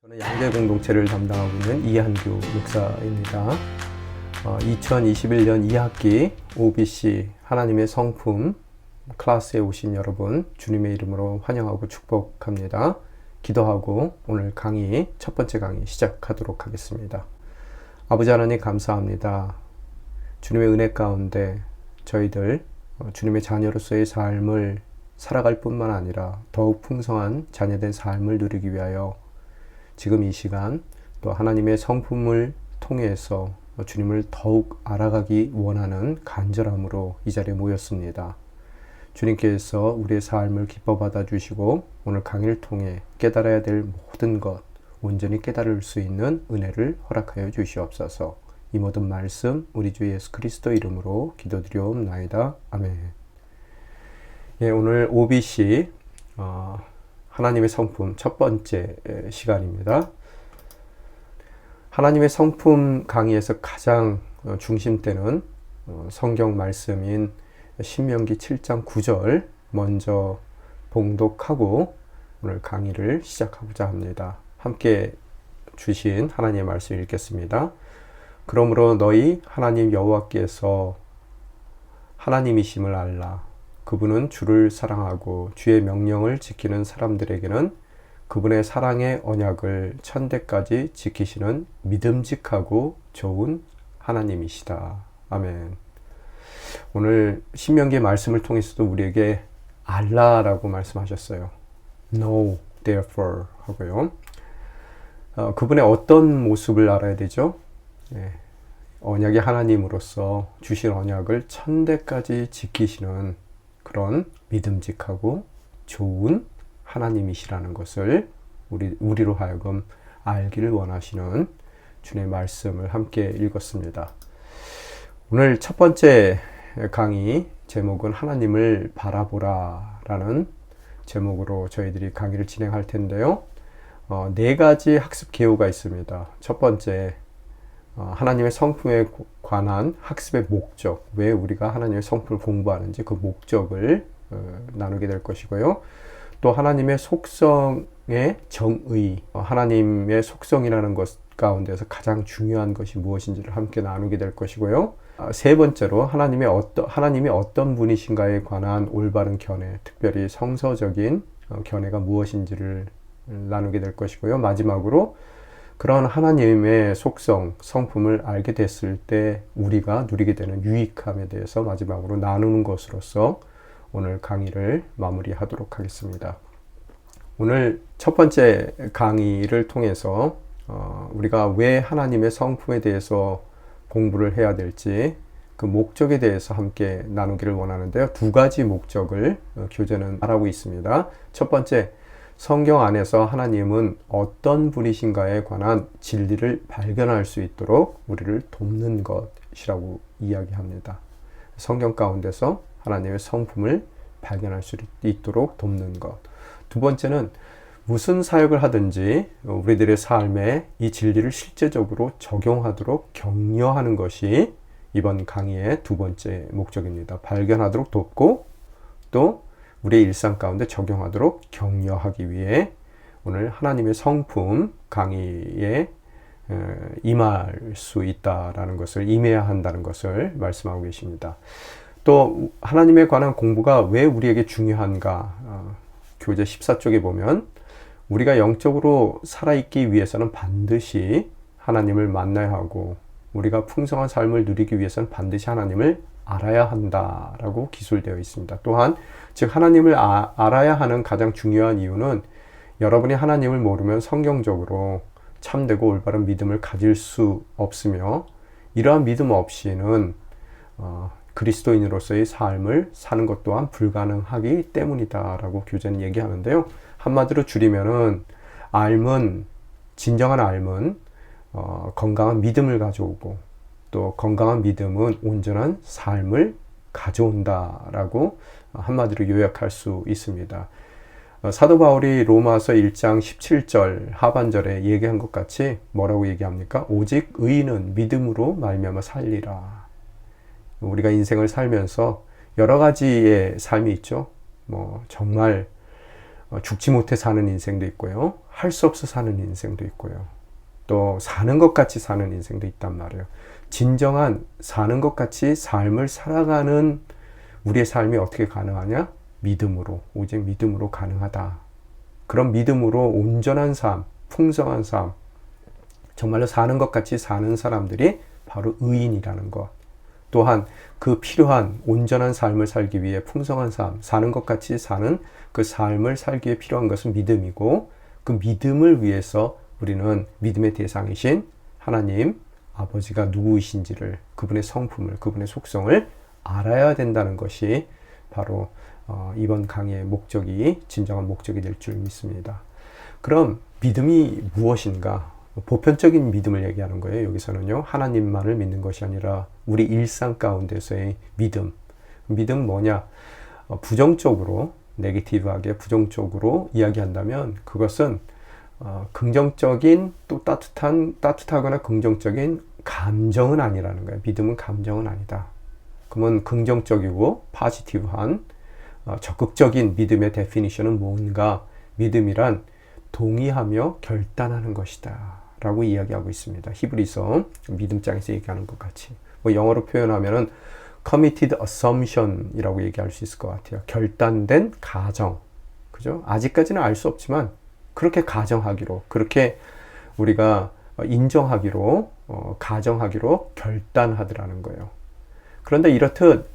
저는 양대 공동체를 담당하고 있는 이한규 목사입니다. 2021년 2학기 OBC 하나님의 성품 클래스에 오신 여러분 주님의 이름으로 환영하고 축복합니다. 기도하고 오늘 강의 첫 번째 강의 시작하도록 하겠습니다. 아버지 하나님 감사합니다. 주님의 은혜 가운데 저희들 주님의 자녀로서의 삶을 살아갈 뿐만 아니라 더욱 풍성한 자녀된 삶을 누리기 위하여 지금 이 시간 또 하나님의 성품을 통해서 주님을 더욱 알아가기 원하는 간절함으로 이 자리에 모였습니다. 주님께서 우리의 삶을 기뻐 받아주시고 오늘 강의를 통해 깨달아야 될 모든 것 온전히 깨달을 수 있는 은혜를 허락하여 주시옵소서. 이 모든 말씀 우리 주 예수 그리스도 이름으로 기도드리옵나이다. 아멘. 예, 오늘 OBC 하나님의 성품 첫 번째 시간입니다. 하나님의 성품 강의에서 가장 중심되는 성경 말씀인 신명기 7장 9절 먼저 봉독하고 오늘 강의를 시작하고자 합니다. 함께 주신 하나님의 말씀 읽겠습니다. 그러므로 너희 하나님 여호와께서 하나님이심을 알라. 그분은 주를 사랑하고 주의 명령을 지키는 사람들에게는 그분의 사랑의 언약을 천대까지 지키시는 믿음직하고 좋은 하나님이시다. 아멘. 오늘 신명기의 말씀을 통해서도 우리에게 알라라고 말씀하셨어요. Know therefore 하고요. 그분의 어떤 모습을 알아야 되죠? 언약의 하나님으로서 주신 언약을 천대까지 지키시는 그런 믿음직하고 좋은 하나님이시라는 것을 우리로 하여금 알기를 원하시는 주님의 말씀을 함께 읽었습니다. 오늘 첫 번째 강의 제목은 하나님을 바라보라 라는 제목으로 저희들이 강의를 진행할 텐데요. 네 가지 학습 개요가 있습니다. 첫 번째, 하나님의 성품에 관한 학습의 목적, 왜 우리가 하나님의 성품을 공부하는지 그 목적을 나누게 될 것이고요. 또 하나님의 속성의 정의, 하나님의 속성이라는 것 가운데서 가장 중요한 것이 무엇인지를 함께 나누게 될 것이고요. 세 번째로 하나님이 어떤 분이신가에 관한 올바른 견해, 특별히 성서적인 견해가 무엇인지를 나누게 될 것이고요. 마지막으로 그런 하나님의 속성, 성품을 알게 됐을 때 우리가 누리게 되는 유익함에 대해서 마지막으로 나누는 것으로서 오늘 강의를 마무리하도록 하겠습니다. 오늘 첫 번째 강의를 통해서 우리가 왜 하나님의 성품에 대해서 공부를 해야 될지 그 목적에 대해서 함께 나누기를 원하는데요. 두 가지 목적을 교재는 말하고 있습니다. 첫 번째, 성경 안에서 하나님은 어떤 분이신가에 관한 진리를 발견할 수 있도록 우리를 돕는 것이라고 이야기합니다. 성경 가운데서 하나님의 성품을 발견할 수 있도록 돕는 것. 두 번째는 무슨 사역을 하든지 우리들의 삶에 이 진리를 실제적으로 적용하도록 격려하는 것이 이번 강의의 두 번째 목적입니다. 발견하도록 돕고 또 우리의 일상 가운데 적용하도록 격려하기 위해 오늘 하나님의 성품 강의에 임할 수 있다라는 것을 임해야 한다는 것을 말씀하고 계십니다. 또 하나님에 관한 공부가 왜 우리에게 중요한가? 교재 14쪽에 보면 우리가 영적으로 살아있기 위해서는 반드시 하나님을 만나야 하고 우리가 풍성한 삶을 누리기 위해서는 반드시 하나님을 알아야 한다라고 기술되어 있습니다. 또한 즉 하나님을 알아야 하는 가장 중요한 이유는 여러분이 하나님을 모르면 성경적으로 참되고 올바른 믿음을 가질 수 없으며 이러한 믿음 없이는 그리스도인으로서의 삶을 사는 것 또한 불가능하기 때문이다라고 교재는 얘기하는데요. 한마디로 줄이면은 진정한 삶은 건강한 믿음을 가져오고 또 건강한 믿음은 온전한 삶을 가져온다라고 한마디로 요약할 수 있습니다. 사도 바울이 로마서 1장 17절 하반절에 얘기한 것 같이 뭐라고 얘기합니까? 오직 의인은 믿음으로 말미암아 살리라. 우리가 인생을 살면서 여러 가지의 삶이 있죠. 정말 죽지 못해 사는 인생도 있고요. 할 수 없어 사는 인생도 있고요. 또 사는 것 같이 사는 인생도 있단 말이에요. 진정한 사는 것 같이 삶을 살아가는 우리의 삶이 어떻게 가능하냐? 믿음으로, 오직 믿음으로 가능하다. 그런 믿음으로 온전한 삶, 풍성한 삶, 정말로 사는 것 같이 사는 사람들이 바로 의인이라는 것. 또한 그 필요한 온전한 삶을 살기 위해 풍성한 삶, 사는 것 같이 사는 그 삶을 살기 위해 필요한 것은 믿음이고, 그 믿음을 위해서 우리는 믿음의 대상이신 하나님 아버지가 누구이신지를, 그분의 성품을, 그분의 속성을 알아야 된다는 것이 바로 이번 강의의 목적이, 진정한 목적이 될 줄 믿습니다. 그럼 믿음이 무엇인가? 보편적인 믿음을 얘기하는 거예요. 여기서는요, 하나님만을 믿는 것이 아니라 우리 일상 가운데서의 믿음. 믿음 뭐냐? 부정적으로, 네게티브하게 부정적으로 이야기한다면 그것은 긍정적인, 또 따뜻하거나 긍정적인 감정은 아니라는 거예요. 믿음은 감정은 아니다. 그러면 긍정적이고 포지티브한 적극적인 믿음의 데피니션은 뭔가? 믿음이란 동의하며 결단하는 것이다 라고 이야기하고 있습니다. 히브리서 믿음장에서 얘기하는 것 같이, 영어로 표현하면은 committed assumption 이라고 얘기할 수 있을 것 같아요. 결단된 가정. 그죠? 아직까지는 알 수 없지만 그렇게 가정하기로, 그렇게 우리가 인정하기로, 가정하기로 결단하더라는 거예요. 그런데 이렇듯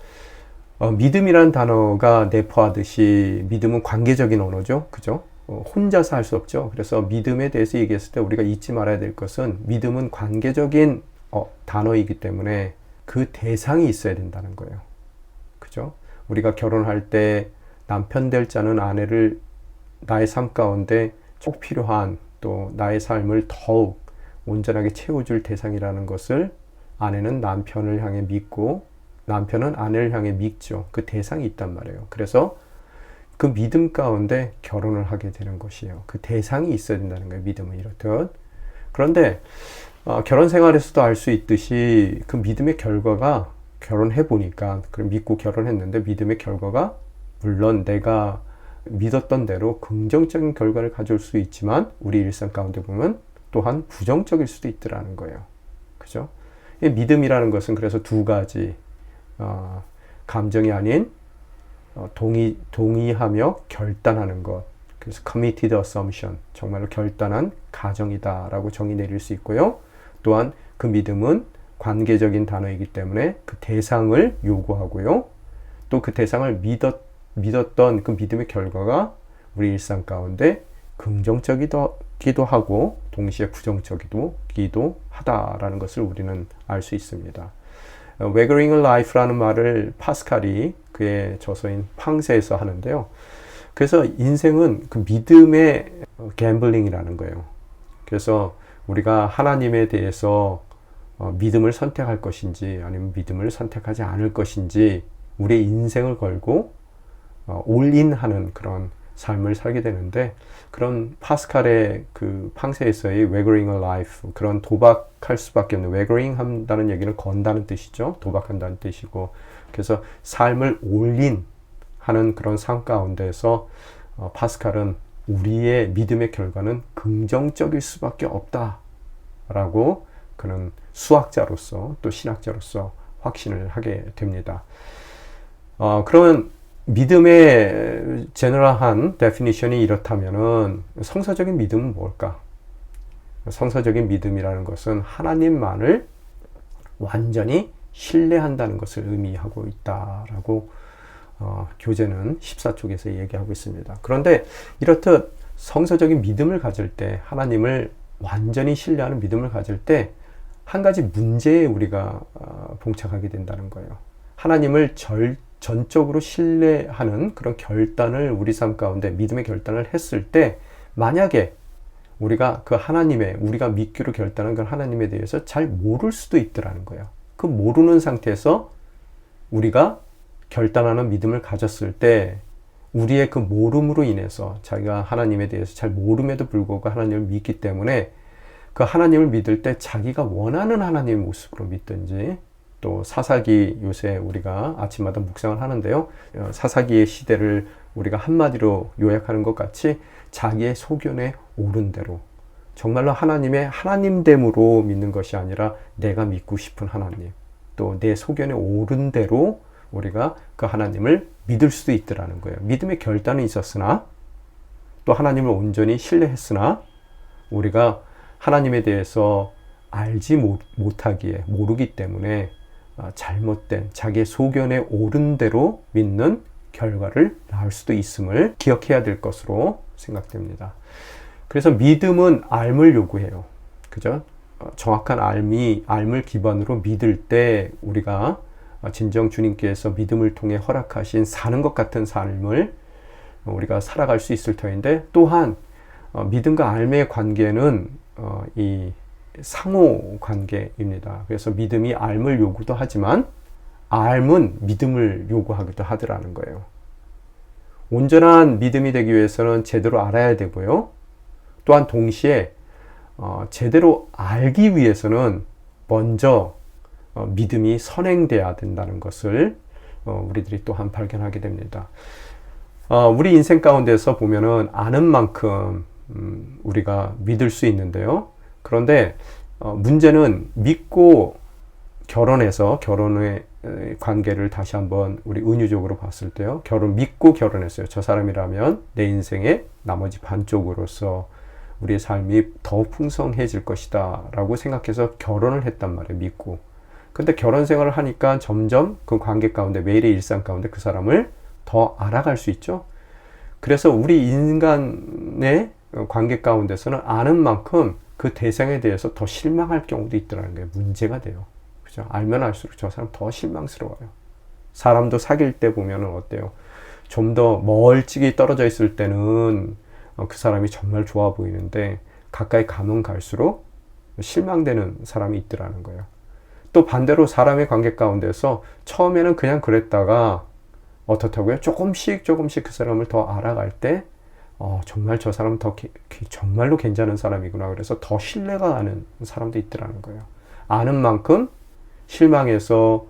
믿음이라는 단어가 내포하듯이 믿음은 관계적인 언어죠. 그죠? 혼자서 할 수 없죠. 그래서 믿음에 대해서 얘기했을 때 우리가 잊지 말아야 될 것은, 믿음은 관계적인 단어이기 때문에 그 대상이 있어야 된다는 거예요. 그죠? 우리가 결혼할 때 남편 될 자는 아내를 나의 삶 가운데 꼭 필요한, 또 나의 삶을 더욱 온전하게 채워줄 대상이라는 것을 아내는 남편을 향해 믿고 남편은 아내를 향해 믿죠. 그 대상이 있단 말이에요. 그래서 그 믿음 가운데 결혼을 하게 되는 것이에요. 그 대상이 있어야 된다는 거예요. 믿음은 이렇듯. 그런데 결혼 생활에서도 알 수 있듯이 그 믿음의 결과가, 결혼해 보니까, 그럼 믿고 결혼했는데 믿음의 결과가 물론 내가 믿었던 대로 긍정적인 결과를 가져올 수 있지만 우리 일상 가운데 보면 또한 부정적일 수도 있더라는 거예요. 그죠? 이 믿음이라는 것은 그래서 두 가지, 감정이 아닌 동의하며 결단하는 것. 그래서 committed assumption, 정말로 결단한 가정이다 라고 정의 내릴 수 있고요. 또한 그 믿음은 관계적인 단어이기 때문에 그 대상을 요구하고요. 또 그 대상을 믿었던 그 믿음의 결과가 우리 일상 가운데 긍정적이기도 하고 동시에 부정적이기도 하다라는 것을 우리는 알 수 있습니다. Weathering a Life라는 말을 파스칼이 그의 저서인 팡세에서 하는데요. 그래서 인생은 그 믿음의 갬블링이라는 거예요. 그래서 우리가 하나님에 대해서 믿음을 선택할 것인지 아니면 믿음을 선택하지 않을 것인지 우리의 인생을 걸고 올인하는 그런 삶을 살게 되는데, 그런 파스칼의 그 팡세에서의 Weathering a Life, 그런 도박할 수밖에 없는, Weathering 한다는 얘기는 건다는 뜻이죠. 도박한다는 뜻이고, 그래서 삶을 올인하는 그런 삶 가운데서 파스칼은 우리의 믿음의 결과는 긍정적일 수밖에 없다라고 그는 수학자로서 또 신학자로서 확신을 하게 됩니다. 그러면 믿음의 제너럴한 데피니션이 이렇다면은 성서적인 믿음은 뭘까? 성서적인 믿음이라는 것은 하나님만을 완전히 신뢰한다는 것을 의미하고 있다라고 교재는 14쪽에서 얘기하고 있습니다. 그런데 이렇듯 성서적인 믿음을 가질 때, 하나님을 완전히 신뢰하는 믿음을 가질 때 한 가지 문제에 우리가 봉착하게 된다는 거예요. 하나님을 전적으로 신뢰하는 그런 결단을 우리 삶 가운데 믿음의 결단을 했을 때, 만약에 우리가 그 하나님의, 우리가 믿기로 결단한 그 하나님에 대해서 잘 모를 수도 있더라는 거예요. 그 모르는 상태에서 우리가 결단하는 믿음을 가졌을 때 우리의 그 모름으로 인해서, 자기가 하나님에 대해서 잘 모름에도 불구하고 하나님을 믿기 때문에 그 하나님을 믿을 때 자기가 원하는 하나님의 모습으로 믿든지, 또 사사기, 요새 우리가 아침마다 묵상을 하는데요. 사사기의 시대를 우리가 한마디로 요약하는 것 같이 자기의 소견에 옳은 대로, 정말로 하나님의 하나님됨으로 믿는 것이 아니라 내가 믿고 싶은 하나님, 또 내 소견에 옳은 대로 우리가 그 하나님을 믿을 수도 있더라는 거예요. 믿음의 결단은 있었으나, 또 하나님을 온전히 신뢰했으나, 우리가 하나님에 대해서 알지 못하기에, 모르기 때문에 잘못된 자기의 소견에 옳은 대로 믿는 결과를 낳을 수도 있음을 기억해야 될 것으로 생각됩니다. 그래서 믿음은 알을 요구해요. 그죠? 정확한 알을 기반으로 믿을 때 우리가 진정 주님께서 믿음을 통해 허락하신 사는 것 같은 삶을 우리가 살아갈 수 있을 터인데, 또한 믿음과 알의 관계는 이 상호 관계입니다. 그래서 믿음이 알을 요구도 하지만 알은 믿음을 요구하기도 하더라는 거예요. 온전한 믿음이 되기 위해서는 제대로 알아야 되고요. 또한 동시에 제대로 알기 위해서는 먼저 믿음이 선행돼야 된다는 것을 우리들이 또한 발견하게 됩니다. 우리 인생 가운데서 보면은 아는 만큼 우리가 믿을 수 있는데요. 그런데 문제는 믿고 결혼해서 결혼의 관계를 다시 한번 우리 은유적으로 봤을 때요. 믿고 결혼했어요. 저 사람이라면 내 인생의 나머지 반쪽으로서 우리의 삶이 더 풍성해질 것이다 라고 생각해서 결혼을 했단 말이에요. 믿고. 근데 결혼 생활을 하니까 점점 그 관계 가운데, 매일의 일상 가운데 그 사람을 더 알아갈 수 있죠. 그래서 우리 인간의 관계 가운데서는 아는 만큼 그 대상에 대해서 더 실망할 경우도 있더라는 게 문제가 돼요. 그죠? 알면 알수록 저 사람 더 실망스러워요. 사람도 사귈 때 보면은 어때요? 좀 더 멀찍이 떨어져 있을 때는 그 사람이 정말 좋아 보이는데 가까이 가면 갈수록 실망되는 사람이 있더라는 거예요. 또 반대로 사람의 관계 가운데서 처음에는 그냥 그랬다가 어떻다고요? 조금씩 그 사람을 더 알아갈 때 정말 저 사람은 정말로 괜찮은 사람이구나. 그래서 더 신뢰가 가는 사람도 있더라는 거예요. 아는 만큼 실망해서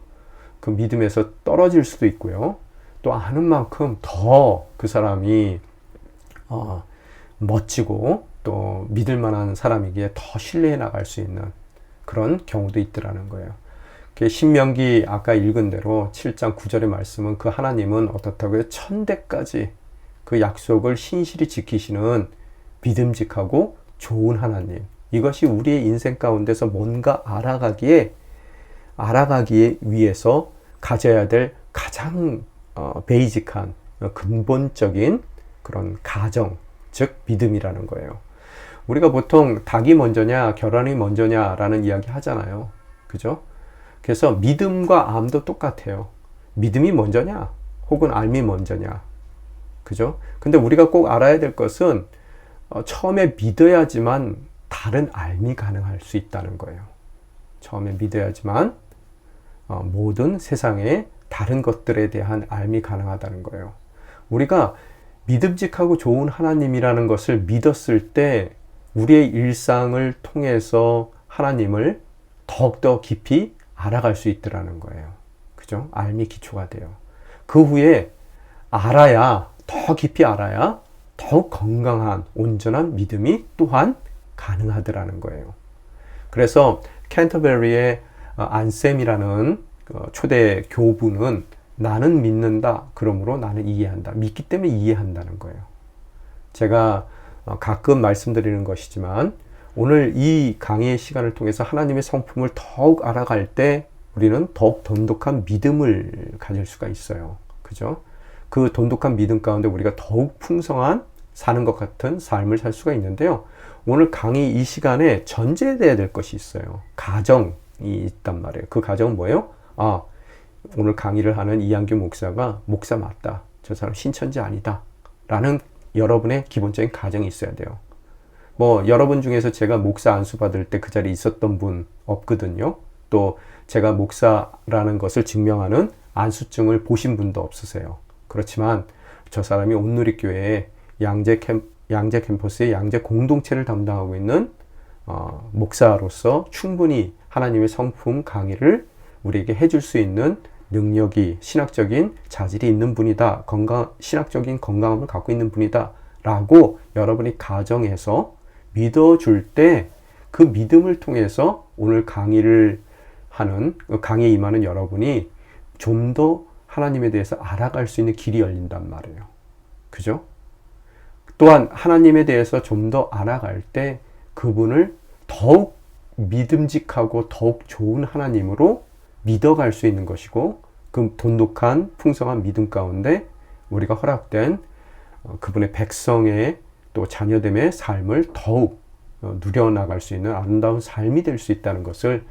그 믿음에서 떨어질 수도 있고요. 또 아는 만큼 더 그 사람이 멋지고 또 믿을 만한 사람이기에 더 신뢰해 나갈 수 있는 그런 경우도 있더라는 거예요. 신명기 아까 읽은 대로 7장 9절의 말씀은 그 하나님은 어떻다고요? 천대까지 그 약속을 신실히 지키시는 믿음직하고 좋은 하나님. 이것이 우리의 인생 가운데서 뭔가 알아가기에 위해서 가져야 될 가장 베이직한 근본적인 그런 가정, 즉 믿음이라는 거예요. 우리가 보통 닭이 먼저냐 계란이 먼저냐라는 이야기 하잖아요. 그죠? 그래서 믿음과 암도 똑같아요. 믿음이 먼저냐 혹은 알미 먼저냐. 그죠? 근데 우리가 꼭 알아야 될 것은 처음에 믿어야지만 다른 알미 가능할 수 있다는 거예요. 처음에 믿어야지만 모든 세상의 다른 것들에 대한 알미 가능하다는 거예요. 우리가 믿음직하고 좋은 하나님이라는 것을 믿었을 때 우리의 일상을 통해서 하나님을 더욱더 깊이 알아갈 수 있더라는 거예요. 그죠? 알미 기초가 돼요. 그 후에 더 깊이 알아야 더욱 건강한 온전한 믿음이 또한 가능하더라는 거예요. 그래서 캔터베리의 안셈이라는 초대 교부는 나는 믿는다. 그러므로 나는 이해한다. 믿기 때문에 이해한다는 거예요. 제가 가끔 말씀드리는 것이지만 오늘 이 강의의 시간을 통해서 하나님의 성품을 더욱 알아갈 때 우리는 더욱 돈독한 믿음을 가질 수가 있어요. 그죠? 그 돈독한 믿음 가운데 우리가 더욱 풍성한 사는 것 같은 삶을 살 수가 있는데요. 오늘 강의 이 시간에 전제돼야 될 것이 있어요. 가정이 있단 말이에요. 그 가정은 뭐예요? 오늘 강의를 하는 이한규 목사가 목사 맞다. 저 사람 신천지 아니다. 라는 여러분의 기본적인 가정이 있어야 돼요. 여러분 중에서 제가 목사 안수 받을 때 그 자리에 있었던 분 없거든요. 또 제가 목사라는 것을 증명하는 안수증을 보신 분도 없으세요. 그렇지만 저 사람이 온누리교회의 양재 캠퍼스의 양재 공동체를 담당하고 있는 목사로서 충분히 하나님의 성품 강의를 우리에게 해줄 수 있는 능력이, 신학적인 자질이 있는 분이다. 신학적인 건강함을 갖고 있는 분이다. 라고 여러분이 가정해서 믿어줄 때 그 믿음을 통해서 오늘 강의를 하는, 강의에 임하는 여러분이 좀 더 하나님에 대해서 알아갈 수 있는 길이 열린단 말이에요. 그죠? 또한 하나님에 대해서 좀 더 알아갈 때 그분을 더욱 믿음직하고 더욱 좋은 하나님으로 믿어갈 수 있는 것이고, 그 돈독한 풍성한 믿음 가운데 우리가 허락된 그분의 백성의 또 자녀됨의 삶을 더욱 누려나갈 수 있는 아름다운 삶이 될 수 있다는 것을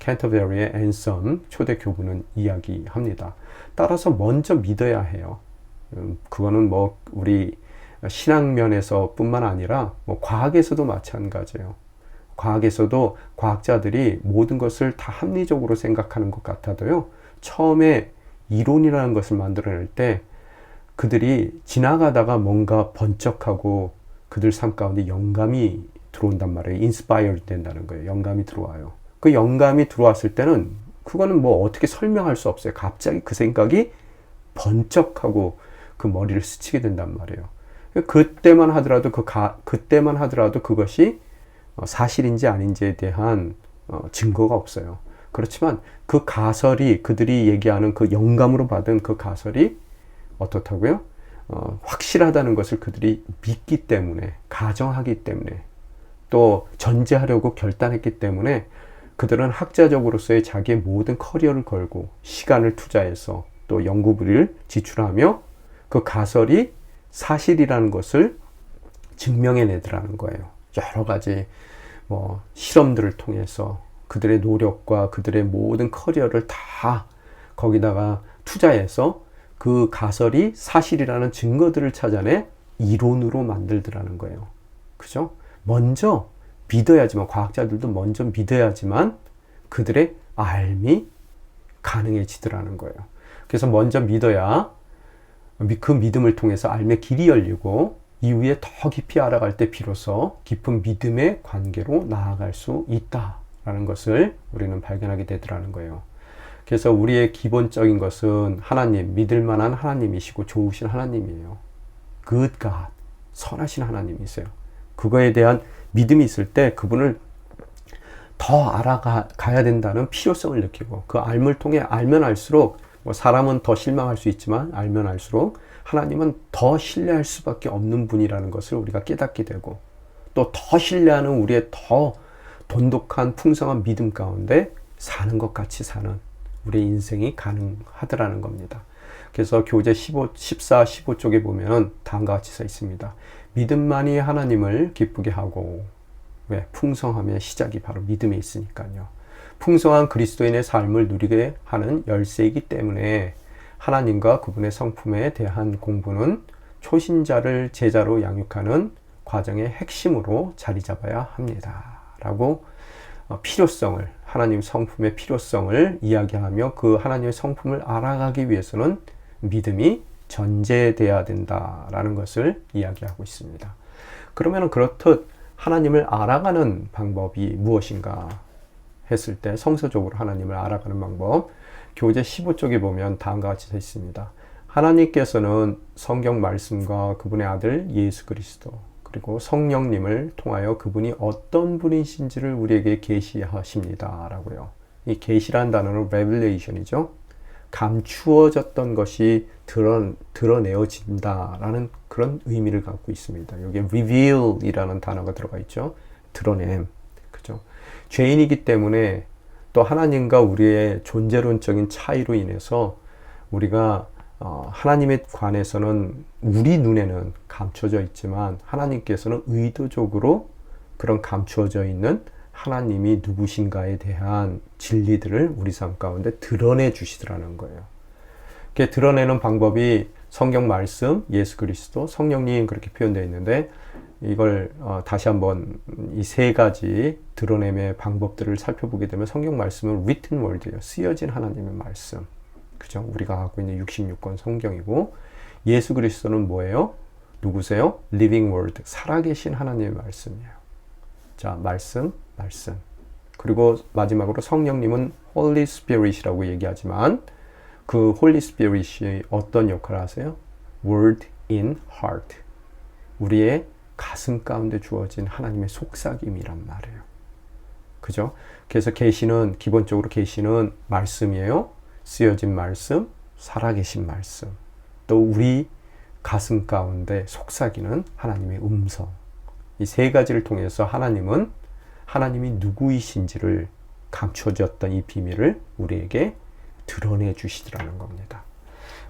캔터베리의 앤섬 초대 교부는 이야기합니다. 따라서 먼저 믿어야 해요. 그거는 뭐 우리 신앙면에서 뿐만 아니라 뭐 과학에서도 마찬가지예요. 과학에서도 과학자들이 모든 것을 다 합리적으로 생각하는 것 같아도요, 처음에 이론이라는 것을 만들어낼 때 그들이 지나가다가 뭔가 번쩍하고 그들 삶 가운데 영감이 들어온단 말이에요. 인스파이어드 된다는 거예요. 영감이 들어와요. 그 영감이 들어왔을 때는 그거는 뭐 어떻게 설명할 수 없어요. 갑자기 그 생각이 번쩍하고 그 머리를 스치게 된단 말이에요. 그때만 하더라도 그때만 하더라도 그것이 사실인지 아닌지에 대한 증거가 없어요. 그렇지만 그 가설이, 그들이 얘기하는 그 영감으로 받은 그 가설이 어떻다고요? 확실하다는 것을 그들이 믿기 때문에, 가정하기 때문에, 또 전제하려고 결단했기 때문에 그들은 학자적으로서의 자기의 모든 커리어를 걸고 시간을 투자해서 또 연구비를 지출하며 그 가설이 사실이라는 것을 증명해내더라는 거예요. 여러 가지 뭐 실험들을 통해서 그들의 노력과 그들의 모든 커리어를 다 거기다가 투자해서 그 가설이 사실이라는 증거들을 찾아내 이론으로 만들더라는 거예요. 그죠? 먼저 믿어야지만, 과학자들도 먼저 믿어야지만 그들의 알미 가능해지더라는 거예요. 그래서 먼저 믿어야 그 믿음을 통해서 알미의 길이 열리고 이후에 더 깊이 알아갈 때 비로소 깊은 믿음의 관계로 나아갈 수 있다라는 것을 우리는 발견하게 되더라는 거예요. 그래서 우리의 기본적인 것은 하나님, 믿을 만한 하나님이시고 좋으신 하나님이에요. Good God, 선하신 하나님이세요. 그거에 대한 믿음이 있을 때 그분을 더 알아가야 된다는 필요성을 느끼고, 그 알을 통해 알면 알수록, 뭐 사람은 더 실망할 수 있지만 알면 알수록 하나님은 더 신뢰할 수밖에 없는 분이라는 것을 우리가 깨닫게 되고, 또 더 신뢰하는 우리의 더 돈독한 풍성한 믿음 가운데 사는 것 같이 사는 우리의 인생이 가능하더라는 겁니다. 그래서 교재 14, 15쪽에 보면 다음과 같이 써 있습니다. 믿음만이 하나님을 기쁘게 하고, 왜? 풍성함의 시작이 바로 믿음에 있으니까요. 풍성한 그리스도인의 삶을 누리게 하는 열쇠이기 때문에 하나님과 그분의 성품에 대한 공부는 초신자를 제자로 양육하는 과정의 핵심으로 자리 잡아야 합니다. 라고 필요성을, 하나님 성품의 필요성을 이야기하며 그 하나님의 성품을 알아가기 위해서는 믿음이 전제돼야 된다라는 것을 이야기하고 있습니다. 그러면 그렇듯 하나님을 알아가는 방법이 무엇인가 했을 때, 성서적으로 하나님을 알아가는 방법, 교재 15쪽에 보면 다음과 같이 되어 있습니다. 하나님께서는 성경 말씀과 그분의 아들 예수 그리스도, 그리고 성령님을 통하여 그분이 어떤 분이신지를 우리에게 계시하십니다. 라고요. 이 계시라는 단어는 revelation이죠. 감추어졌던 것이 드러내어진다라는 그런 의미를 갖고 있습니다. 여기에 reveal이라는 단어가 들어가 있죠. 드러냄. 그죠? 죄인이기 때문에, 또 하나님과 우리의 존재론적인 차이로 인해서 우리가 하나님에 관해서는 우리 눈에는 감춰져 있지만 하나님께서는 의도적으로 그런 감추어져 있는 하나님이 누구신가에 대한 진리들을 우리 삶 가운데 드러내 주시더라는 거예요. 이렇게 드러내는 방법이 성경 말씀, 예수 그리스도, 성령님 그렇게 표현되어 있는데, 이걸 다시 한번 이 세 가지 드러냄의 방법들을 살펴보게 되면 성경 말씀은 written word예요. 쓰여진 하나님의 말씀. 그죠? 우리가 갖고 있는 66권 성경이고, 예수 그리스도는 뭐예요? 누구세요? living word. 살아계신 하나님의 말씀이에요. 자, 말씀. 그리고 마지막으로 성령님은 Holy Spirit이라고 얘기하지만 그 홀리 스피릿이 어떤 역할을 하세요? Word in heart. 우리의 가슴 가운데 주어진 하나님의 속삭임이란 말이에요. 그죠? 그래서 계시는 기본적으로 계시는 말씀이에요. 쓰여진 말씀, 살아계신 말씀. 또 우리 가슴 가운데 속삭이는 하나님의 음성. 이 세 가지를 통해서 하나님이 누구이신지를 감춰졌던 이 비밀을 우리에게 드러내 주시더라는 겁니다.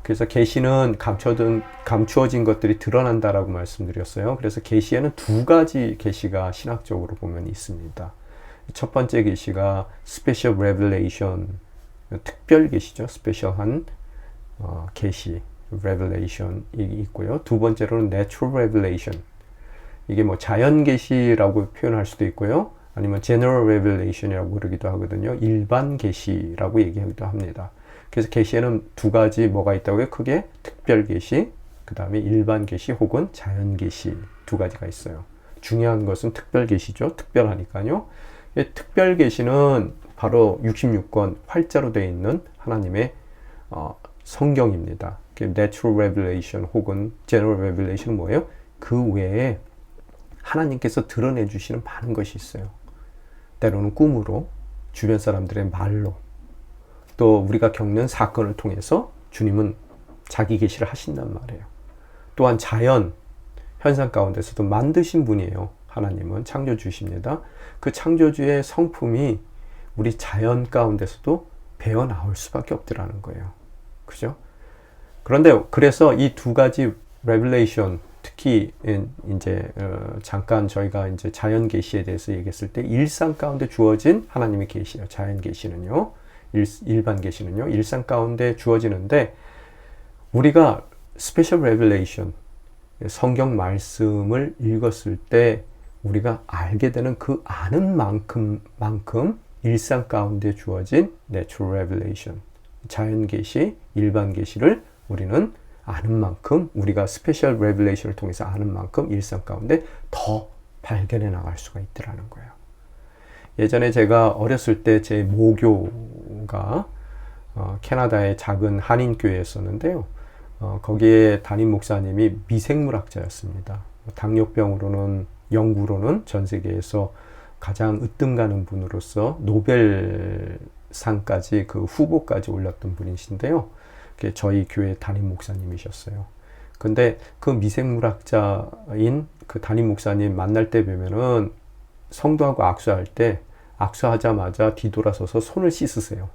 그래서 계시는 감추어진 것들이 드러난다라고 말씀드렸어요. 그래서 계시에는 두 가지 계시가 신학적으로 보면 있습니다. 첫 번째 계시가 Special Revelation, 특별 계시죠. 스페셜한 계시, Revelation이 있고요. 두 번째로는 Natural Revelation. 이게 뭐 자연 계시라고 표현할 수도 있고요. 아니면 General Revelation이라고 그러기도 하거든요. 일반 계시라고 얘기하기도 합니다. 그래서 계시에는 두 가지 뭐가 있다고요? 크게 특별 계시, 그 다음에 일반 계시 혹은 자연 계시 두 가지가 있어요. 중요한 것은 특별 계시죠. 특별하니까요. 특별 계시는 바로 66권 활자로 되어 있는 하나님의 성경입니다. Natural Revelation 혹은 General Revelation 뭐예요? 그 외에 하나님께서 드러내 주시는 많은 것이 있어요. 때로는 꿈으로, 주변 사람들의 말로, 또 우리가 겪는 사건을 통해서 주님은 자기 계시를 하신단 말이에요. 또한 자연 현상 가운데서도 만드신 분이에요. 하나님은 창조주십니다. 그 창조주의 성품이 우리 자연 가운데서도 배어 나올 수밖에 없더라는 거예요. 그죠? 그런데 그래서 이 두 가지 레벨레이션, 특히 이제 잠깐 저희가 이제 자연 계시에 대해서 얘기했을 때 일상 가운데 주어진 하나님의 계시예요. 자연 계시는요, 일반 계시는요, 일상 가운데 주어지는데 우리가 스페셜 레벨레이션, 성경 말씀을 읽었을 때 우리가 알게 되는 그 아는 만큼 일상 가운데 주어진 내추럴 레벨레이션, 자연 계시, 일반 계시를 우리는 아는 만큼, 우리가 스페셜 레벨레이션을 통해서 아는 만큼 일상 가운데 더 발견해 나갈 수가 있더라는 거예요. 예전에 제가 어렸을 때 제 모교가 캐나다의 작은 한인교회였었는데요. 거기에 담임 목사님이 미생물학자였습니다. 당뇨병으로는, 연구로는 전 세계에서 가장 으뜸 가는 분으로서 노벨상까지 그 후보까지 올렸던 분이신데요. 저희 교회 담임 목사님이셨어요. 근데 그 미생물학자인 그 담임 목사님 만날 때 뵈면은 성도하고 악수할 때 악수하자마자 뒤돌아서서 손을 씻으세요.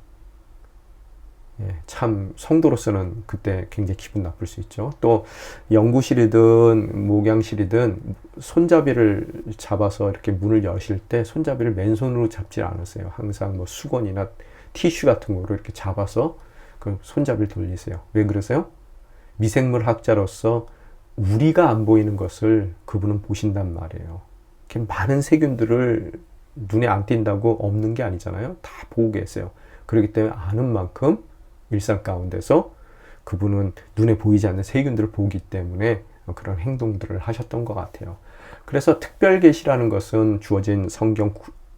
예, 참 성도로서는 그때 굉장히 기분 나쁠 수 있죠. 또 연구실이든 목양실이든 손잡이를 잡아서 이렇게 문을 여실 때 손잡이를 맨손으로 잡지 않으세요. 항상 뭐 수건이나 티슈 같은 거로 이렇게 잡아서 그 손잡이를 돌리세요. 왜 그러세요? 미생물 학자로서 우리가 안 보이는 것을 그분은 보신단 말이에요. 이렇게 많은 세균들을 눈에 안 띈다고 없는 게 아니잖아요. 다 보고 계세요. 그렇기 때문에 아는 만큼 일상 가운데서 그분은 눈에 보이지 않는 세균들을 보기 때문에 그런 행동들을 하셨던 것 같아요. 그래서 특별 계시라는 것은 주어진 성경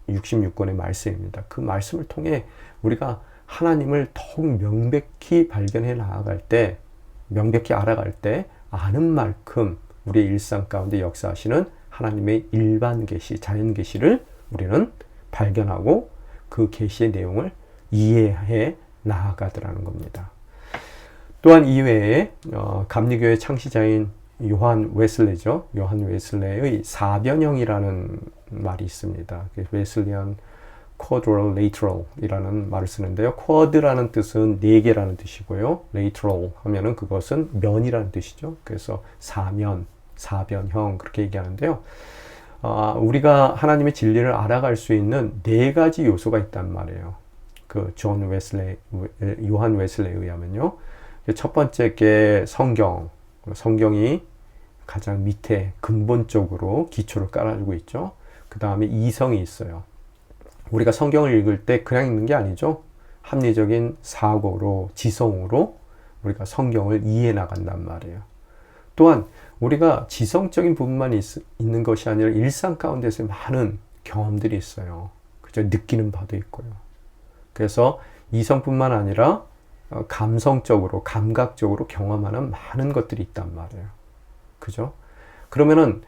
66권의 말씀입니다. 그 말씀을 통해 우리가 하나님을 더욱 명백히 발견해 나아갈 때, 명백히 알아갈 때 아는 만큼 우리의 일상 가운데 역사하시는 하나님의 일반 계시, 자연 계시를 우리는 발견하고 그 계시의 내용을 이해해 나아가더라는 겁니다. 또한 이외에 감리교회 창시자인 요한 웨슬레죠. 요한 웨슬레의 사변형이라는 말이 있습니다. 웨슬리안 quadral lateral이라는 말을 쓰는데요. quad라는 뜻은 4개라는 뜻이고요. lateral 하면은 그것은 면이라는 뜻이죠. 그래서 사면, 사변형 그렇게 얘기하는데요. 우리가 하나님의 진리를 알아갈 수 있는 4가지 요소가 있단 말이에요. 그 요한 웨슬레에 의하면요. 첫 번째 게 성경이 가장 밑에 근본적으로 기초를 깔아주고 있죠. 그 다음에 이성이 있어요. 우리가 성경을 읽을 때 그냥 읽는 게 아니죠. 합리적인 사고로, 지성으로 우리가 성경을 이해해 나간단 말이에요. 또한 우리가 지성적인 부분만 있는 것이 아니라 일상 가운데서 많은 경험들이 있어요. 그죠? 느끼는 바도 있고요. 그래서 이성뿐만 아니라 감성적으로, 감각적으로 경험하는 많은 것들이 있단 말이에요. 그죠? 그러면은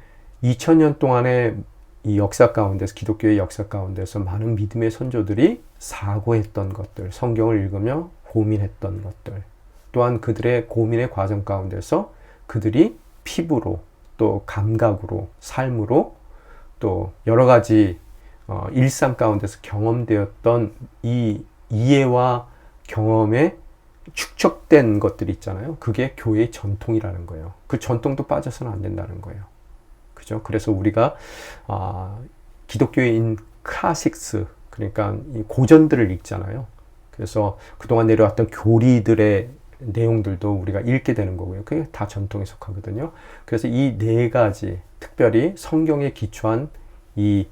2000년 동안의 이 역사 가운데서, 기독교의 역사 가운데서 많은 믿음의 선조들이 사고했던 것들, 성경을 읽으며 고민했던 것들, 또한 그들의 고민의 과정 가운데서 그들이 피부로, 또 감각으로, 삶으로, 또 여러 가지 일상 가운데서 경험되었던 이 이해와 경험에 축적된 것들이 있잖아요. 그게 교회의 전통이라는 거예요. 그 전통도 빠져서는 안 된다는 거예요. 그죠? 그래서 우리가 기독교인 클래식스, 그러니까 이 고전들을 읽잖아요. 그래서 그동안 내려왔던 교리들의 내용들도 우리가 읽게 되는 거고요. 그게 다 전통에 속하거든요. 그래서 이 네 가지, 특별히 성경에 기초한 이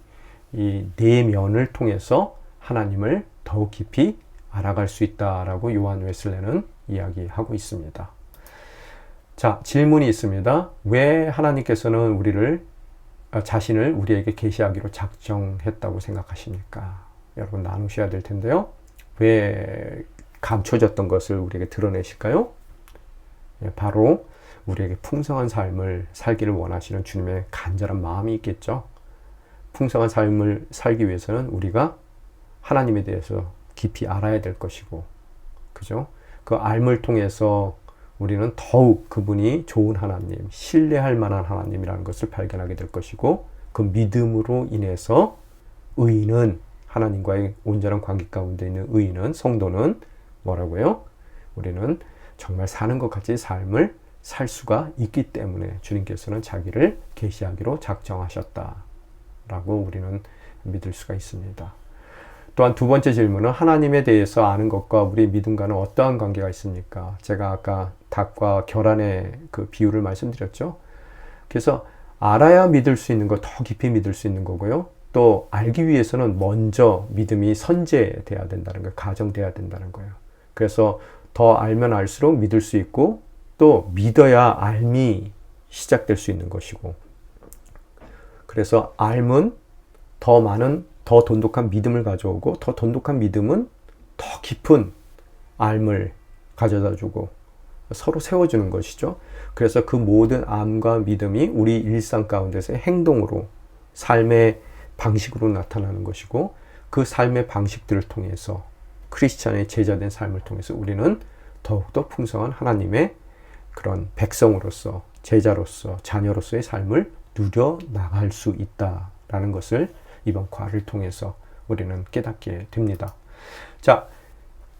네 면을 통해서 하나님을 더욱 깊이 알아갈 수 있다라고 요한 웨슬레는 이야기하고 있습니다. 자, 질문이 있습니다. 왜 하나님께서는 자신을 우리에게 계시하기로 작정했다고 생각하십니까? 여러분 나누셔야 될 텐데요. 왜 감춰졌던 것을 우리에게 드러내실까요? 바로 우리에게 풍성한 삶을 살기를 원하시는 주님의 간절한 마음이 있겠죠. 풍성한 삶을 살기 위해서는 우리가 하나님에 대해서 깊이 알아야 될 것이고, 그죠? 그 알물 통해서 우리는 더욱 그분이 좋은 하나님, 신뢰할 만한 하나님이라는 것을 발견하게 될 것이고, 그 믿음으로 인해서 의인은, 하나님과의 온전한 관계 가운데 있는 의인은, 성도는 뭐라고요? 우리는 정말 사는 것 같이 삶을 살 수가 있기 때문에 주님께서는 자기를 계시하기로 작정하셨다라고 우리는 믿을 수가 있습니다. 또한 두 번째 질문은 하나님에 대해서 아는 것과 우리의 믿음과는 어떠한 관계가 있습니까? 제가 아까 닭과 계란의 그 비유를 말씀드렸죠. 그래서 알아야 믿을 수 있는 거, 더 깊이 믿을 수 있는 거고요. 또 알기 위해서는 먼저 믿음이 선제돼야 된다는 거예요. 가정돼야 된다는 거예요. 그래서 더 알면 알수록 믿을 수 있고, 또 믿어야 알미 시작될 수 있는 것이고, 그래서 알면 더 많은, 더 돈독한 믿음을 가져오고, 더 돈독한 믿음은 더 깊은 알을 가져다주고 서로 세워주는 것이죠. 그래서 그 모든 암과 믿음이 우리 일상 가운데서의 행동으로, 삶의 방식으로 나타나는 것이고, 그 삶의 방식들을 통해서, 크리스찬의 제자된 삶을 통해서 우리는 더욱더 풍성한 하나님의 그런 백성으로서, 제자로서, 자녀로서의 삶을 누려 나갈 수 있다라는 것을 이번 과를 통해서 우리는 깨닫게 됩니다. 자,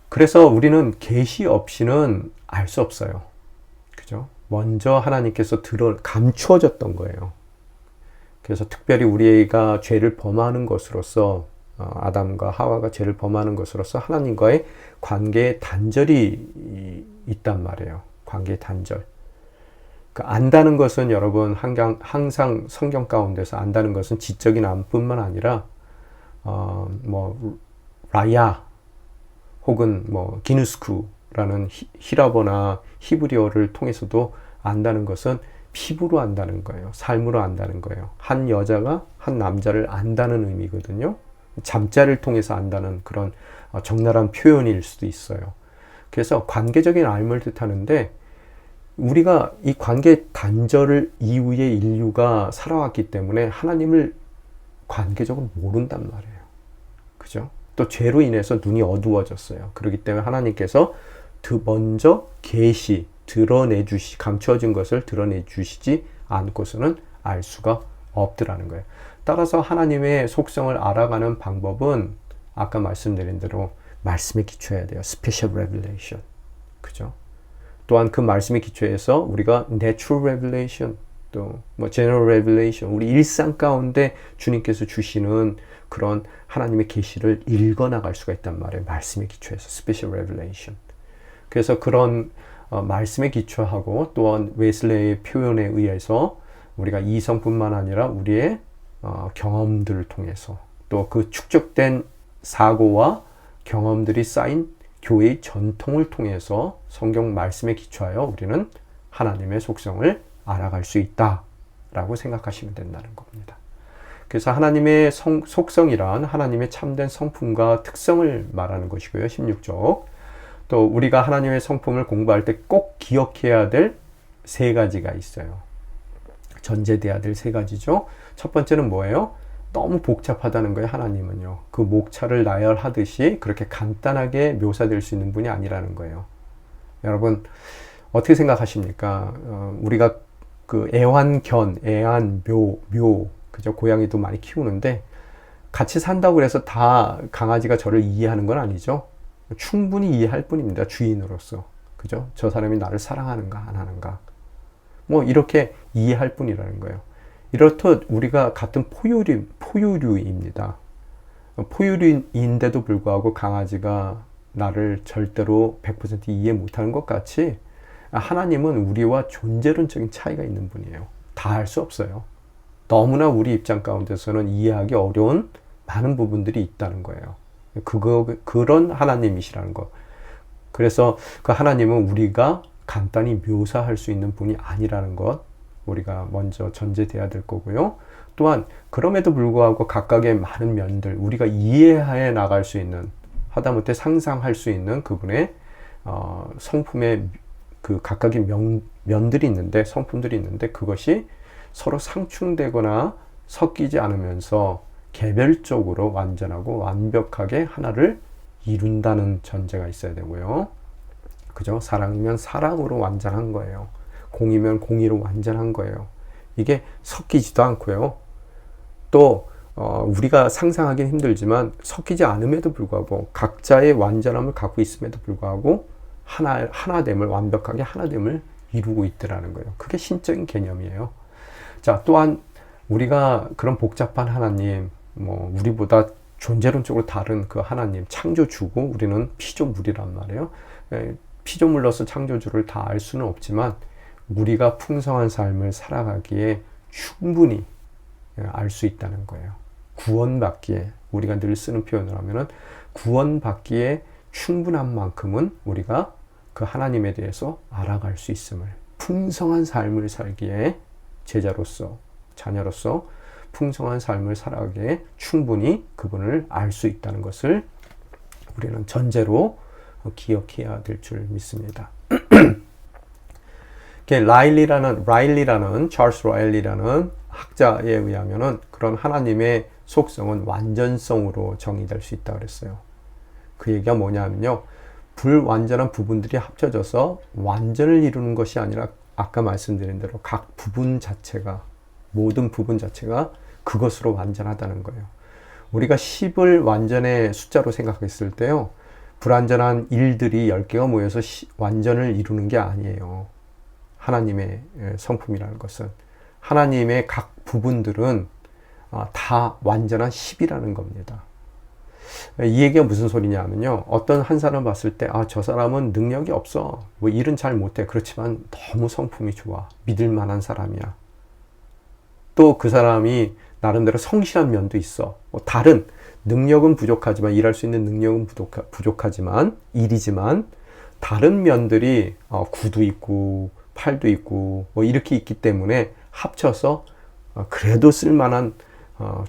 그래서 우리는 계시 없이는 알 수 없어요. 그죠? 먼저 하나님께서 감추어졌던 거예요. 그래서 특별히 우리가 죄를 범하는 것으로서, 아담과 하와가 죄를 범하는 것으로서 하나님과의 관계의 단절이 있단 말이에요. 관계의 단절. 안다는 것은 여러분 항상 성경 가운데서 안다는 것은 지적인 암뿐만 아니라 라야 혹은 기누스쿠라는 히라버나 히브리어를 통해서도 안다는 것은 피부로 안다는 거예요. 삶으로 안다는 거예요. 한 여자가 한 남자를 안다는 의미거든요. 잠자를 통해서 안다는 그런 적나라한 표현일 수도 있어요. 그래서 관계적인 알을 뜻하는데, 우리가 이 관계 단절 이후에 인류가 살아왔기 때문에 하나님을 관계적으로 모른단 말이에요. 그죠? 또 죄로 인해서 눈이 어두워졌어요. 그렇기 때문에 하나님께서 먼저 감추어진 것을 드러내 주시지 않고서는 알 수가 없더라는 거예요. 따라서 하나님의 속성을 알아가는 방법은 아까 말씀드린 대로 말씀에 기초해야 돼요. Special Revelation. 그죠? 또한 그 말씀의 기초에서 우리가 Natural Revelation, 또 General Revelation, 우리 일상 가운데 주님께서 주시는 그런 하나님의 계시를 읽어나갈 수가 있단 말이에요. 말씀의 기초에서 Special Revelation. 그래서 그런 말씀에 기초하고, 또한 웨슬레의 표현에 의해서 우리가 이성뿐만 아니라 우리의 경험들을 통해서, 또 그 축적된 사고와 경험들이 쌓인 교회의 전통을 통해서 성경 말씀에 기초하여 우리는 하나님의 속성을 알아갈 수 있다라고 생각하시면 된다는 겁니다. 그래서 하나님의 속성이란 하나님의 참된 성품과 특성을 말하는 것이고요. 16쪽. 또 우리가 하나님의 성품을 공부할 때 꼭 기억해야 될 세 가지가 있어요. 전제돼야 될 세 가지죠. 첫 번째는 뭐예요? 너무 복잡하다는 거예요. 하나님은요. 그 목차를 나열하듯이 그렇게 간단하게 묘사될 수 있는 분이 아니라는 거예요. 여러분 어떻게 생각하십니까? 우리가 그 묘, 그죠? 고양이도 많이 키우는데 같이 산다고 해서 다 강아지가 저를 이해하는 건 아니죠. 충분히 이해할 뿐입니다. 주인으로서. 그죠? 저 사람이 나를 사랑하는가 안 하는가. 뭐 이렇게 이해할 뿐이라는 거예요. 이렇듯 우리가 같은 포유류입니다. 포유류인데도 불구하고 강아지가 나를 절대로 100% 이해 못하는 것 같이 하나님은 우리와 존재론적인 차이가 있는 분이에요. 다 할 수 없어요. 너무나 우리 입장 가운데서는 이해하기 어려운 많은 부분들이 있다는 거예요. 그런 하나님이시라는 거. 그래서 그 하나님은 우리가 간단히 묘사할 수 있는 분이 아니라는 것, 우리가 먼저 전제돼야 될 거고요. 또한 그럼에도 불구하고 각각의 많은 면들, 우리가 이해해 나갈 수 있는, 하다못해 상상할 수 있는 그분의 성품의 그 각각의 면들이 있는데, 성품들이 있는데, 그것이 서로 상충되거나 섞이지 않으면서 개별적으로 완전하고 완벽하게 하나를 이룬다는 전제가 있어야 되고요. 그죠? 사랑이면 사랑으로 완전한 거예요. 공이면 공의로 완전한 거예요. 이게 섞이지도 않고요. 또 우리가 상상하기는 힘들지만 섞이지 않음에도 불구하고 각자의 완전함을 갖고 있음에도 불구하고 하나됨을, 완벽하게 하나됨을 이루고 있더라는 거예요. 그게 신적인 개념이에요. 자, 또한 우리가 그런 복잡한 하나님, 우리보다 존재론적으로 다른 그 하나님, 창조주고 우리는 피조물이란 말이에요. 피조물로서 창조주를 다 알 수는 없지만 우리가 풍성한 삶을 살아가기에 충분히 알 수 있다는 거예요. 구원받기에, 우리가 늘 쓰는 표현을 하면은 구원받기에 충분한 만큼은 우리가 그 하나님에 대해서 알아갈 수 있음을, 풍성한 삶을 살기에 제자로서, 자녀로서 풍성한 삶을 살아가기에 충분히 그분을 알 수 있다는 것을 우리는 전제로 기억해야 될 줄 믿습니다. 찰스 라일리라는 학자에 의하면은 그런 하나님의 속성은 완전성으로 정의될 수 있다고 그랬어요. 그 얘기가 뭐냐면요. 불완전한 부분들이 합쳐져서 완전을 이루는 것이 아니라 아까 말씀드린 대로 각 부분 자체가, 모든 부분 자체가 그것으로 완전하다는 거예요. 우리가 10을 완전의 숫자로 생각했을 때요. 불완전한 일들이 10개가 모여서 완전을 이루는 게 아니에요. 하나님의 성품이라는 것은. 하나님의 각 부분들은 다 완전한 10이라는 겁니다. 이 얘기가 무슨 소리냐면요. 어떤 한 사람 봤을 때, 저 사람은 능력이 없어. 뭐 일은 잘 못해. 그렇지만 너무 성품이 좋아. 믿을 만한 사람이야. 또 그 사람이 나름대로 성실한 면도 있어. 다른 능력은 부족하지만, 일할 수 있는 능력은 부족하지만, 일이지만, 다른 면들이 구도 있고, 팔도 있고, 이렇게 있기 때문에 합쳐서 그래도 쓸만한,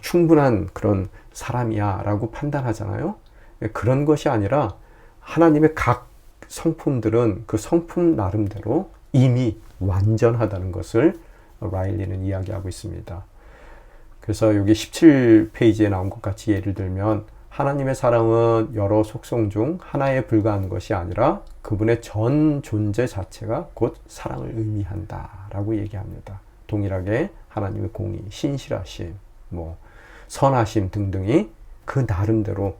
충분한 그런 사람이야 라고 판단하잖아요. 그런 것이 아니라 하나님의 각 성품들은 그 성품 나름대로 이미 완전하다는 것을 라일리는 이야기하고 있습니다. 그래서 여기 17페이지에 나온 것 같이 예를 들면 하나님의 사랑은 여러 속성 중 하나에 불과한 것이 아니라 그분의 전 존재 자체가 곧 사랑을 의미한다 라고 얘기합니다. 동일하게 하나님의 공의, 신실하심, 선하심 등등이 그 나름대로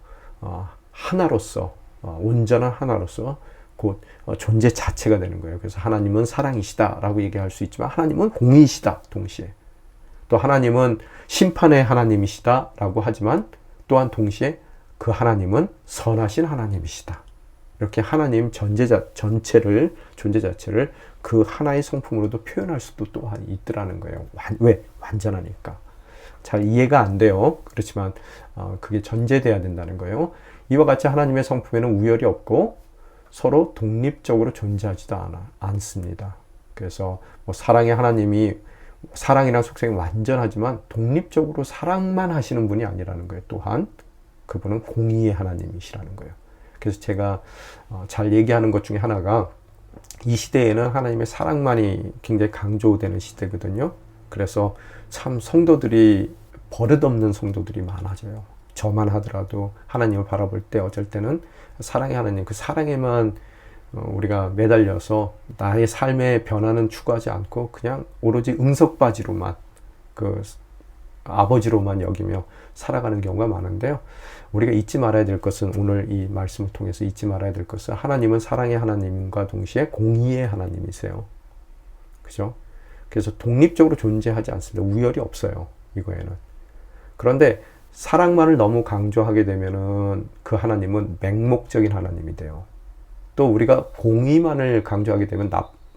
하나로서, 온전한 하나로서 곧 존재 자체가 되는 거예요. 그래서 하나님은 사랑이시다 라고 얘기할 수 있지만 하나님은 공의이시다 동시에. 또 하나님은 심판의 하나님이시다 라고 하지만 또한 동시에 그 하나님은 선하신 하나님이시다. 이렇게 하나님 존재 자체를 그 하나의 성품으로도 표현할 수도 또한 있더라는 거예요. 왜? 완전하니까. 잘 이해가 안 돼요. 그렇지만 그게 전제돼야 된다는 거예요. 이와 같이 하나님의 성품에는 우열이 없고 서로 독립적으로 존재하지도 않습니다. 그래서 사랑의 하나님이, 사랑이라는 속성이 완전하지만 독립적으로 사랑만 하시는 분이 아니라는 거예요. 또한 그분은 공의의 하나님이시라는 거예요. 그래서 제가 잘 얘기하는 것 중에 하나가 이 시대에는 하나님의 사랑만이 굉장히 강조되는 시대거든요. 그래서 참 성도들이 버릇없는 성도들이 많아져요. 저만 하더라도 하나님을 바라볼 때 어쩔 때는 사랑의 하나님, 그 사랑에만 우리가 매달려서 나의 삶의 변화는 추구하지 않고 그냥 오로지 응석바지로만 그 아버지로만 여기며 살아가는 경우가 많은데요. 우리가 잊지 말아야 될 것은, 오늘 이 말씀을 통해서 잊지 말아야 될 것은, 하나님은 사랑의 하나님과 동시에 공의의 하나님이세요. 그죠? 그래서 독립적으로 존재하지 않습니다. 우열이 없어요, 이거에는. 그런데 사랑만을 너무 강조하게 되면은 그 하나님은 맹목적인 하나님이 돼요. 또 우리가 공의만을 강조하게 되면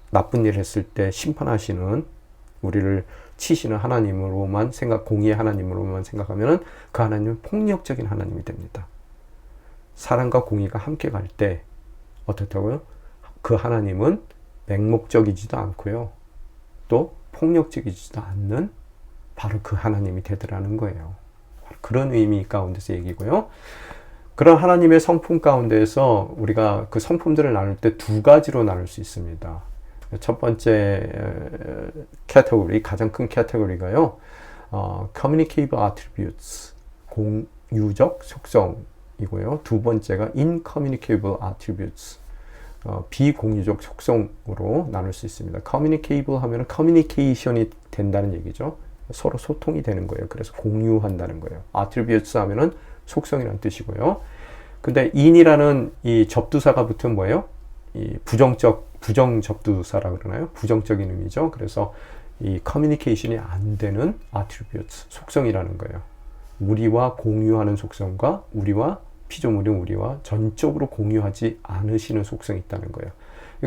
나쁜 일을 했을 때 심판하시는, 우리를 치시는 하나님으로만 공의의 하나님으로만 생각하면은 그 하나님은 폭력적인 하나님이 됩니다. 사랑과 공의가 함께 갈 때 어떻다고요? 그 하나님은 맹목적이지도 않고요. 또 폭력적이지도 않는 바로 그 하나님이 되더라는 거예요. 그런 의미 가운데서 얘기고요. 그런 하나님의 성품 가운데서 우리가 그 성품들을 나눌 때 두 가지로 나눌 수 있습니다. 첫 번째 카테고리, 가장 큰 카테고리가요, communicable attributes, 공유적 속성이고요. 두 번째가 incommunicable attributes, 비공유적 속성으로 나눌 수 있습니다. communicable 하면 communication이 된다는 얘기죠. 서로 소통이 되는 거예요. 그래서 공유한다는 거예요. attributes 하면은 속성이라는 뜻이고요. 근데 in이라는 이 접두사가 붙으면 뭐예요? 이 부정 접두사라 그러나요? 부정적인 의미죠. 그래서 이 커뮤니케이션이 안 되는 attributes, 속성이라는 거예요. 우리와 공유하는 속성과 우리와 피조물인 우리와 전적으로 공유하지 않으시는 속성이 있다는 거예요.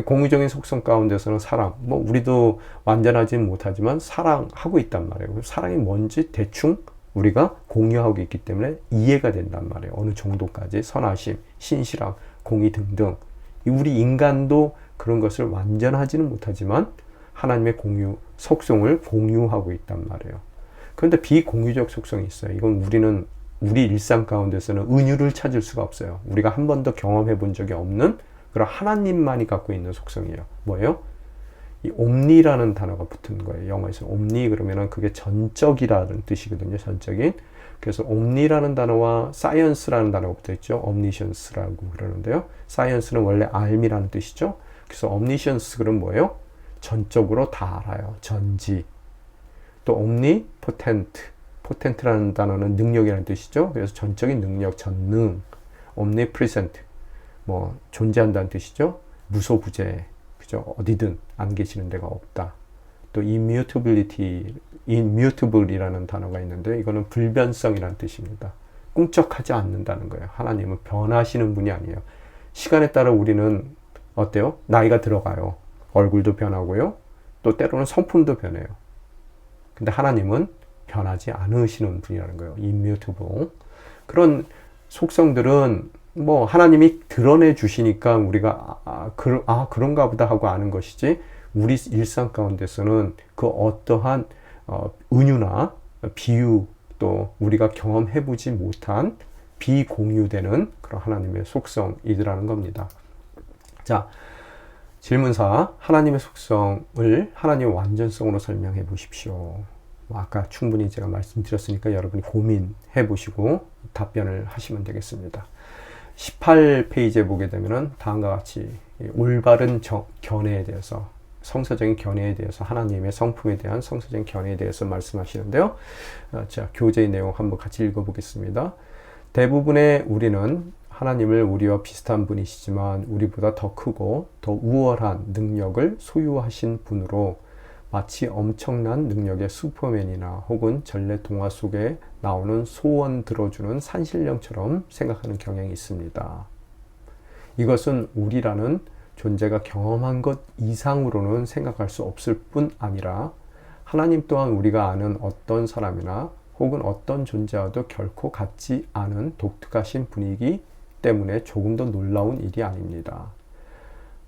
공유적인 속성 가운데서는 사랑, 우리도 완전하지는 못하지만 사랑하고 있단 말이에요. 사랑이 뭔지 대충 우리가 공유하고 있기 때문에 이해가 된단 말이에요. 어느 정도까지 선하심, 신실함, 공의 등등. 우리 인간도 그런 것을 완전하지는 못하지만 하나님의 속성을 공유하고 있단 말이에요. 그런데 비공유적 속성이 있어요. 이건 우리 일상 가운데서는 은유를 찾을 수가 없어요. 우리가 한 번도 경험해 본 적이 없는 그런 하나님만이 갖고 있는 속성이에요. 뭐예요? 이 옴니라는 단어가 붙은 거예요. 영어에서 옴니 그러면은 그게 전적이라는 뜻이거든요. 전적인. 그래서 옴니라는 단어와 사이언스라는 단어가 붙어 있죠. omniscience라고 그러는데요. 사이언스는 원래 알미라는 뜻이죠. 그래서 omniscience 그럼 뭐예요? 전적으로 다 알아요. 전지. 또 omnipotent, potent라는 단어는 능력이라는 뜻이죠. 그래서 전적인 능력, 전능. omnipresent, 존재한다는 뜻이죠. 무소부재. 그죠? 어디든 안 계시는 데가 없다. 또 immutable이라는 단어가 있는데 이거는 불변성이라는 뜻입니다. 꿈쩍하지 않는다는 거예요. 하나님은 변하시는 분이 아니에요. 시간에 따라 우리는 어때요? 나이가 들어가요. 얼굴도 변하고요. 또 때로는 성품도 변해요. 근데 하나님은 변하지 않으시는 분이라는 거예요. immutable. 그런 속성들은 하나님이 드러내 주시니까 우리가 그런가 보다 하고 아는 것이지, 우리 일상 가운데서는 그 어떠한 은유나 비유, 또 우리가 경험해 보지 못한 비공유되는 그런 하나님의 속성이더라는 겁니다. 자, 질문사, 하나님의 속성을 하나님의 완전성으로 설명해 보십시오. 아까 충분히 제가 말씀드렸으니까 여러분이 고민해 보시고 답변을 하시면 되겠습니다. 18페이지에 보게 되면은 다음과 같이 올바른 견해에 대해서, 성서적인 견해에 대해서, 하나님의 성품에 대한 성서적인 견해에 대해서 말씀하시는데요. 자, 교재의 내용 한번 같이 읽어보겠습니다. 대부분의 우리는 하나님을 우리와 비슷한 분이시지만 우리보다 더 크고 더 우월한 능력을 소유하신 분으로 마치 엄청난 능력의 슈퍼맨이나 혹은 전래 동화 속에 나오는 소원 들어주는 산신령처럼 생각하는 경향이 있습니다. 이것은 우리라는 존재가 경험한 것 이상으로는 생각할 수 없을 뿐 아니라 하나님 또한 우리가 아는 어떤 사람이나 혹은 어떤 존재와도 결코 같지 않은 독특하신 분이기 때문에 조금 더 놀라운 일이 아닙니다.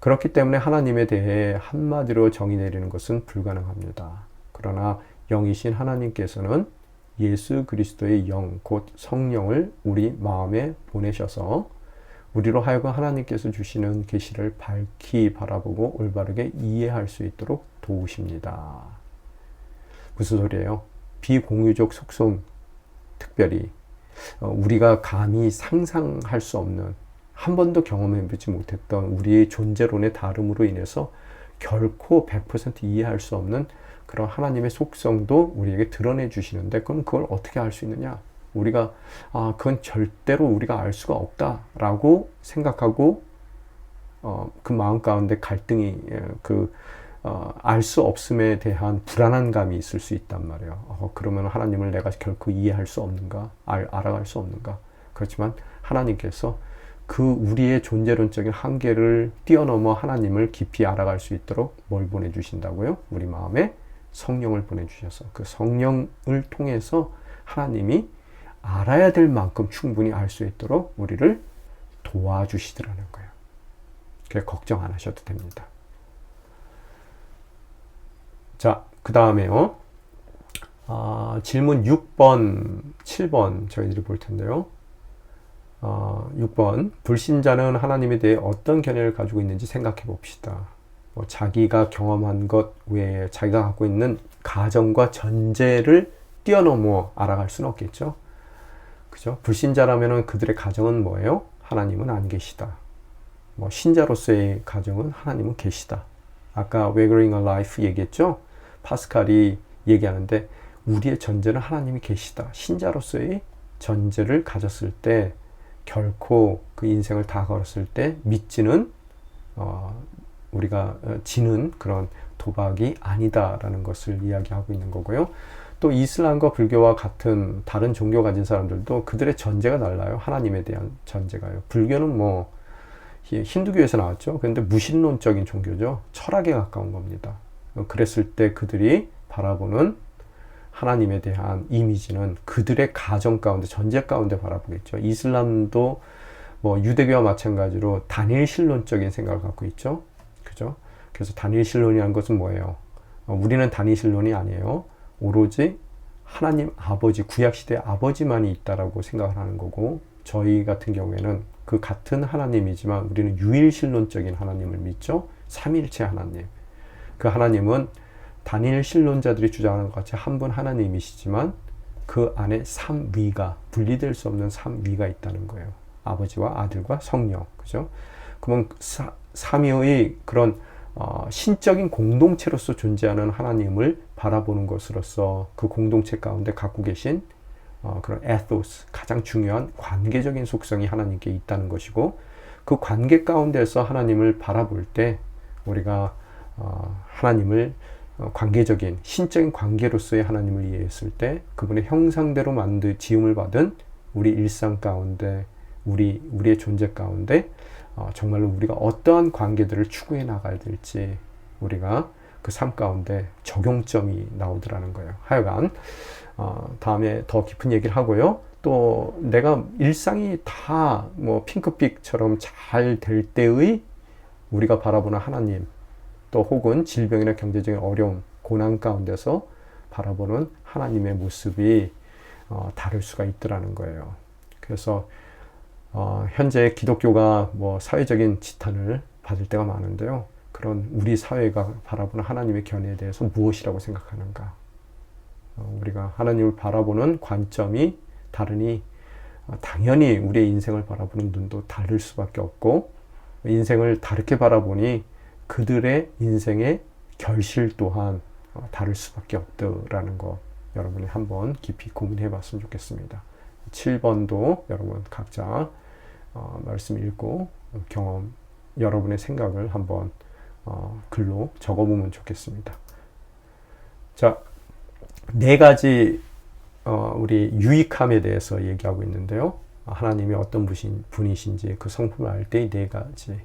그렇기 때문에 하나님에 대해 한마디로 정의 내리는 것은 불가능합니다. 그러나 영이신 하나님께서는 예수 그리스도의 영, 곧 성령을 우리 마음에 보내셔서 우리로 하여금 하나님께서 주시는 계시를 밝히 바라보고 올바르게 이해할 수 있도록 도우십니다. 무슨 소리예요? 비공유적 속성, 특별히 우리가 감히 상상할 수 없는, 한 번도 경험해보지 못했던 우리의 존재론의 다름으로 인해서 결코 100% 이해할 수 없는 그런 하나님의 속성도 우리에게 드러내 주시는데, 그럼 그걸 어떻게 알 수 있느냐? 우리가 그건 절대로 우리가 알 수가 없다라고 생각하고 그 마음 가운데 갈등이, 알 수 없음에 대한 불안한 감이 있을 수 있단 말이에요. 그러면 하나님을 내가 결코 이해할 수 없는가? 알아갈 수 없는가? 그렇지만 하나님께서 그 우리의 존재론적인 한계를 뛰어넘어 하나님을 깊이 알아갈 수 있도록 뭘 보내주신다고요? 우리 마음에 성령을 보내주셔서 그 성령을 통해서 하나님이 알아야 될 만큼 충분히 알 수 있도록 우리를 도와주시더라는 거예요. 그래서 걱정 안 하셔도 됩니다. 자, 그 다음에요. 질문 6번, 7번 저희들이 볼 텐데요. 6번, 불신자는 하나님에 대해 어떤 견해를 가지고 있는지 생각해 봅시다. 자기가 경험한 것 외에 자기가 갖고 있는 가정과 전제를 뛰어넘어 알아갈 수는 없겠죠. 그죠? 불신자라면 그들의 가정은 뭐예요? 하나님은 안 계시다. 신자로서의 가정은 하나님은 계시다. 아까 Weathering a Life 얘기했죠? 파스칼이 얘기하는데 우리의 전제는 하나님이 계시다. 신자로서의 전제를 가졌을 때 결코 그 인생을 다 걸었을 때 믿지는 우리가 지는 그런 도박이 아니다라는 것을 이야기하고 있는 거고요. 또 이슬람과 불교와 같은 다른 종교 가진 사람들도 그들의 전제가 달라요. 하나님에 대한 전제가요. 불교는 힌두교에서 나왔죠. 그런데 무신론적인 종교죠. 철학에 가까운 겁니다. 그랬을 때 그들이 바라보는 하나님에 대한 이미지는 그들의 가정 가운데, 전제 가운데 바라보겠죠. 이슬람도 유대교와 마찬가지로 다니엘신론적인 생각을 갖고 있죠. 그죠? 그래서 다니엘신론이라는 것은 뭐예요? 우리는 다니엘신론이 아니에요. 오로지 하나님 아버지, 구약시대 아버지만이 있다라고 생각을 하는 거고, 저희 같은 경우에는 그 같은 하나님이지만 우리는 유일신론적인 하나님을 믿죠. 삼일체 하나님. 그 하나님은 다니엘 신론자들이 주장하는 것 같이 한 분 하나님이시지만 그 안에 삼위가, 분리될 수 없는 삼위가 있다는 거예요. 아버지와 아들과 성령. 그죠? 그러면 삼위의 그런 신적인 공동체로서 존재하는 하나님을 바라보는 것으로서 그 공동체 가운데 갖고 계신 그런 에토스, 가장 중요한 관계적인 속성이 하나님께 있다는 것이고, 그 관계 가운데서 하나님을 바라볼 때 우리가 하나님을 관계적인 신적인 관계로서의 하나님을 이해했을 때 그분의 형상대로 지음을 받은 우리 일상 가운데, 우리의 존재 가운데 정말로 우리가 어떠한 관계들을 추구해 나가야 될지 우리가 그 삶 가운데 적용점이 나오더라는 거예요. 하여간 다음에 더 깊은 얘기를 하고요. 또 내가 일상이 다 핑크빛처럼 잘 될 때의 우리가 바라보는 하나님, 또 혹은 질병이나 경제적인 어려움, 고난 가운데서 바라보는 하나님의 모습이 다를 수가 있더라는 거예요. 그래서 현재 기독교가 사회적인 지탄을 받을 때가 많은데요. 그런 우리 사회가 바라보는 하나님의 견해에 대해서 무엇이라고 생각하는가? 우리가 하나님을 바라보는 관점이 다르니 당연히 우리의 인생을 바라보는 눈도 다를 수밖에 없고, 인생을 다르게 바라보니 그들의 인생의 결실 또한 다를 수밖에 없더라는 거, 여러분이 한번 깊이 고민해 봤으면 좋겠습니다. 7번도 여러분 각자 말씀 읽고 여러분의 생각을 한번 글로 적어보면 좋겠습니다. 자, 4가지 우리 유익함에 대해서 얘기하고 있는데요. 하나님이 어떤 분이신지 그 성품을 알 때 4가지.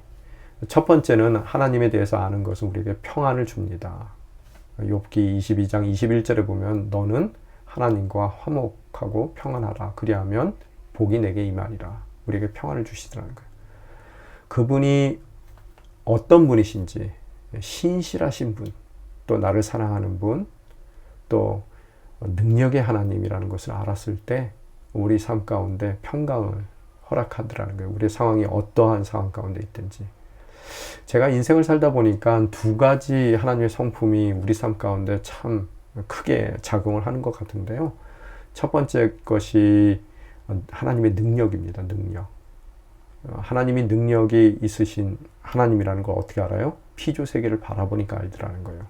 첫 번째는 하나님에 대해서 아는 것은 우리에게 평안을 줍니다. 욥기 22장 21절에 보면 너는 하나님과 화목하고 평안하라. 그리하면 복이 내게 임하리라. 우리에게 평안을 주시더라는 거예요. 그분이 어떤 분이신지, 신실하신 분, 또 나를 사랑하는 분, 또 능력의 하나님이라는 것을 알았을 때 우리 삶 가운데 평강을 허락하더라는 거예요. 우리의 상황이 어떠한 상황 가운데 있든지. 제가 인생을 살다 보니까 두 가지 하나님의 성품이 우리 삶 가운데 참 크게 작용을 하는 것 같은데요. 첫 번째 것이 하나님의 능력입니다. 능력. 하나님이 능력이 있으신 하나님이라는 걸 어떻게 알아요? 피조세계를 바라보니까 알더라는 거예요.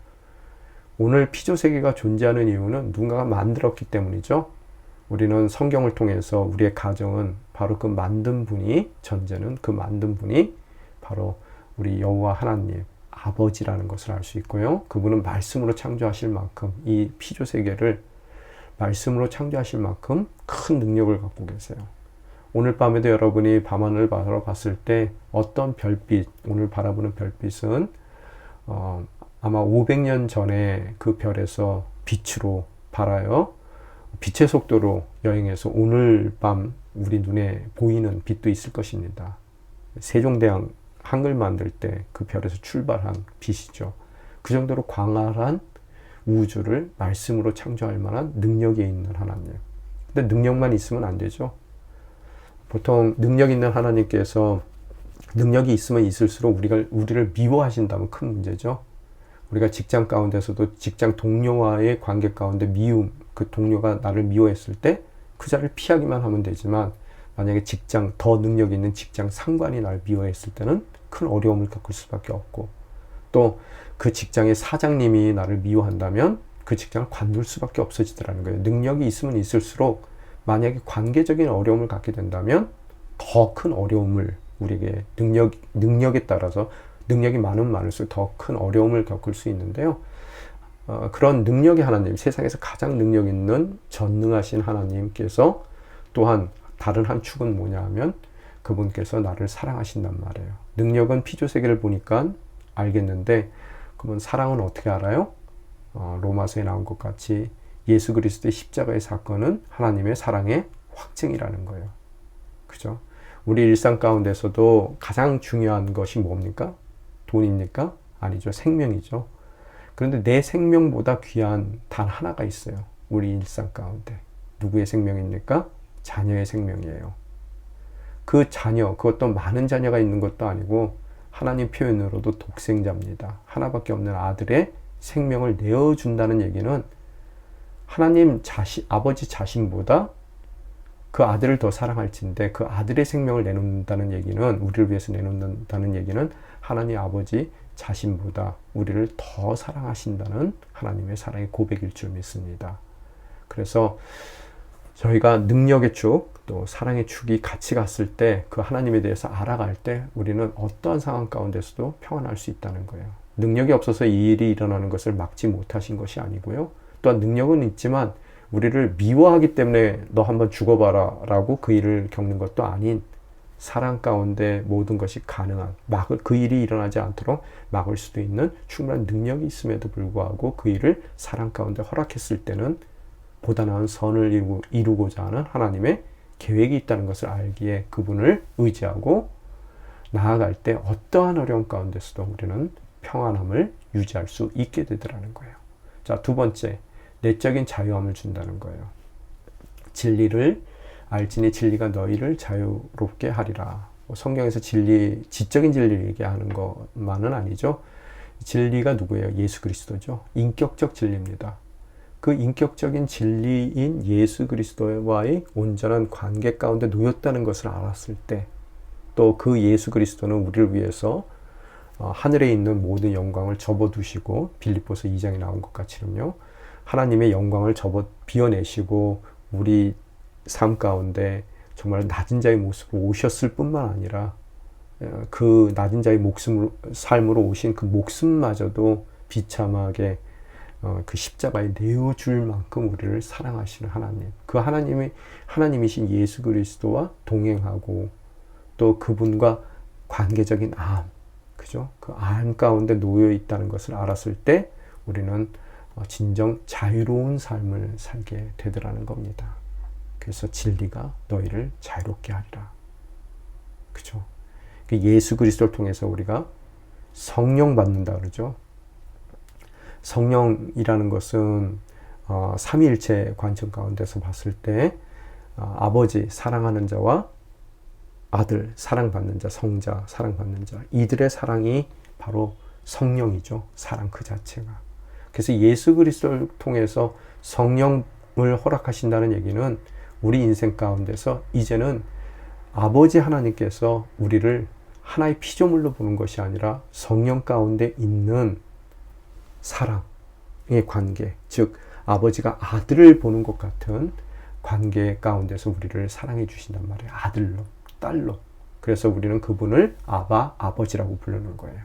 오늘 피조세계가 존재하는 이유는 누군가가 만들었기 때문이죠. 우리는 성경을 통해서 우리의 가정은 바로 그 만든 분이, 전제는 그 만든 분이 바로 우리 여호와 하나님, 아버지라는 것을 알 수 있고요. 그분은 말씀으로 창조하실 만큼 이 피조세계를 말씀으로 창조하실 만큼 큰 능력을 갖고 계세요. 오늘 밤에도 여러분이 밤하늘을 바라봤을 때 어떤 별빛, 오늘 바라보는 별빛은 아마 500년 전에 그 별에서 빛으로 발하여 빛의 속도로 여행해서 오늘 밤 우리 눈에 보이는 빛도 있을 것입니다. 세종대왕 한글 만들 때 그 별에서 출발한 빛이죠. 그 정도로 광활한 우주를 말씀으로 창조할 만한 능력이 있는 하나님. 근데 능력만 있으면 안 되죠. 보통 능력 있는 하나님께서 능력이 있으면 있을수록 우리를 미워하신다면 큰 문제죠. 우리가 직장 가운데서도 직장 동료와의 관계 가운데 미움, 그 동료가 나를 미워했을 때 그 자리를 피하기만 하면 되지만 만약에 더 능력 있는 직장 상관이 나를 미워했을 때는 큰 어려움을 겪을 수밖에 없고, 또 그 직장의 사장님이 나를 미워한다면 그 직장을 관둘 수밖에 없어지더라는 거예요. 능력이 있으면 있을수록 만약에 관계적인 어려움을 갖게 된다면 더 큰 어려움을 우리에게 능력에 따라서 능력이 많으면 많을수록 더 큰 어려움을 겪을 수 있는데요. 그런 능력의 하나님, 세상에서 가장 능력 있는 전능하신 하나님께서 또한 다른 한 축은 뭐냐 하면 그분께서 나를 사랑하신단 말이에요. 능력은 피조세계를 보니까 알겠는데 그러면 사랑은 어떻게 알아요? 로마서에 나온 것 같이 예수 그리스도의 십자가의 사건은 하나님의 사랑의 확증이라는 거예요. 그죠? 우리 일상 가운데서도 가장 중요한 것이 뭡니까? 돈입니까? 아니죠. 생명이죠. 그런데 내 생명보다 귀한 단 하나가 있어요. 우리 일상 가운데. 누구의 생명입니까? 자녀의 생명이에요. 그 자녀, 그것도 많은 자녀가 있는 것도 아니고 하나님 표현으로도 독생자입니다. 하나밖에 없는 아들의 생명을 내어준다는 얘기는 하나님 아버지 자신보다 그 아들을 더 사랑할진데 그 아들의 생명을 내놓는다는 얘기는, 우리를 위해서 내놓는다는 얘기는 하나님 아버지 자신보다 우리를 더 사랑하신다는 하나님의 사랑의 고백일 줄 믿습니다. 그래서 저희가 능력의 축, 또 사랑의 축이 같이 갔을 때 그 하나님에 대해서 알아갈 때 우리는 어떠한 상황 가운데서도 평안할 수 있다는 거예요. 능력이 없어서 이 일이 일어나는 것을 막지 못하신 것이 아니고요. 또한 능력은 있지만 우리를 미워하기 때문에 너 한번 죽어봐라 라고 그 일을 겪는 것도 아닌, 사랑 가운데 모든 것이 가능한, 그 일이 일어나지 않도록 막을 수도 있는 충분한 능력이 있음에도 불구하고 그 일을 사랑 가운데 허락했을 때는 보다 나은 선을 이루고자 하는 하나님의 계획이 있다는 것을 알기에 그분을 의지하고 나아갈 때 어떠한 어려움 가운데서도 우리는 평안함을 유지할 수 있게 되더라는 거예요. 자, 두 번째, 내적인 자유함을 준다는 거예요. 진리를 알지니 진리가 너희를 자유롭게 하리라. 성경에서 지적인 진리를 얘기하는 것만은 아니죠. 진리가 누구예요? 예수 그리스도죠. 인격적 진리입니다. 그 인격적인 진리인 예수 그리스도와의 온전한 관계 가운데 놓였다는 것을 알았을 때, 또 그 예수 그리스도는 우리를 위해서 하늘에 있는 모든 영광을 접어두시고, 빌립보서 2장에 나온 것 같이는요, 하나님의 영광을 비워내시고 우리 삶 가운데 정말 낮은 자의 모습으로 오셨을 뿐만 아니라 그 낮은 자의 삶으로 오신 그 목숨마저도 비참하게 그 십자가에 내어줄 만큼 우리를 사랑하시는 하나님, 그 하나님이신 예수 그리스도와 동행하고 또 그분과 관계적인 암, 그죠? 그 암 가운데 놓여 있다는 것을 알았을 때 우리는 진정 자유로운 삶을 살게 되더라는 겁니다. 그래서 진리가 너희를 자유롭게 하리라. 그죠? 예수 그리스도를 통해서 우리가 성령 받는다 그러죠. 성령이라는 것은 삼위일체 관점 가운데서 봤을 때 아버지 사랑하는 자와 아들, 사랑받는 자, 성자, 사랑받는 자, 이들의 사랑이 바로 성령이죠. 사랑 그 자체가. 그래서 예수 그리스도를 통해서 성령을 허락하신다는 얘기는 우리 인생 가운데서 이제는 아버지 하나님께서 우리를 하나의 피조물로 보는 것이 아니라 성령 가운데 있는 사랑의 관계, 즉 아버지가 아들을 보는 것 같은 관계 가운데서 우리를 사랑해 주신단 말이에요. 아들로, 딸로. 그래서 우리는 그분을 아바, 아버지라고 부르는 거예요.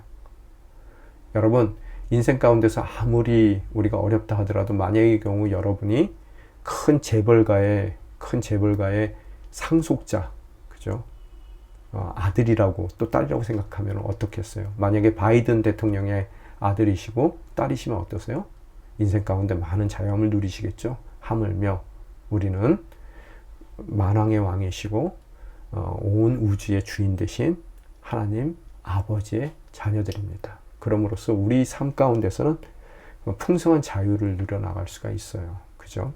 여러분, 인생 가운데서 아무리 우리가 어렵다 하더라도 만약의 경우 여러분이 큰 재벌가의 상속자, 그죠? 아들이라고 또 딸이라고 생각하면 어떻겠어요? 만약에 바이든 대통령의 아들이시고 딸이시면 어떠세요? 인생 가운데 많은 자유함을 누리시겠죠? 하물며 우리는 만왕의 왕이시고 온 우주의 주인 되신 하나님 아버지의 자녀들입니다. 그럼으로써 우리 삶 가운데서는 풍성한 자유를 누려나갈 수가 있어요. 그죠?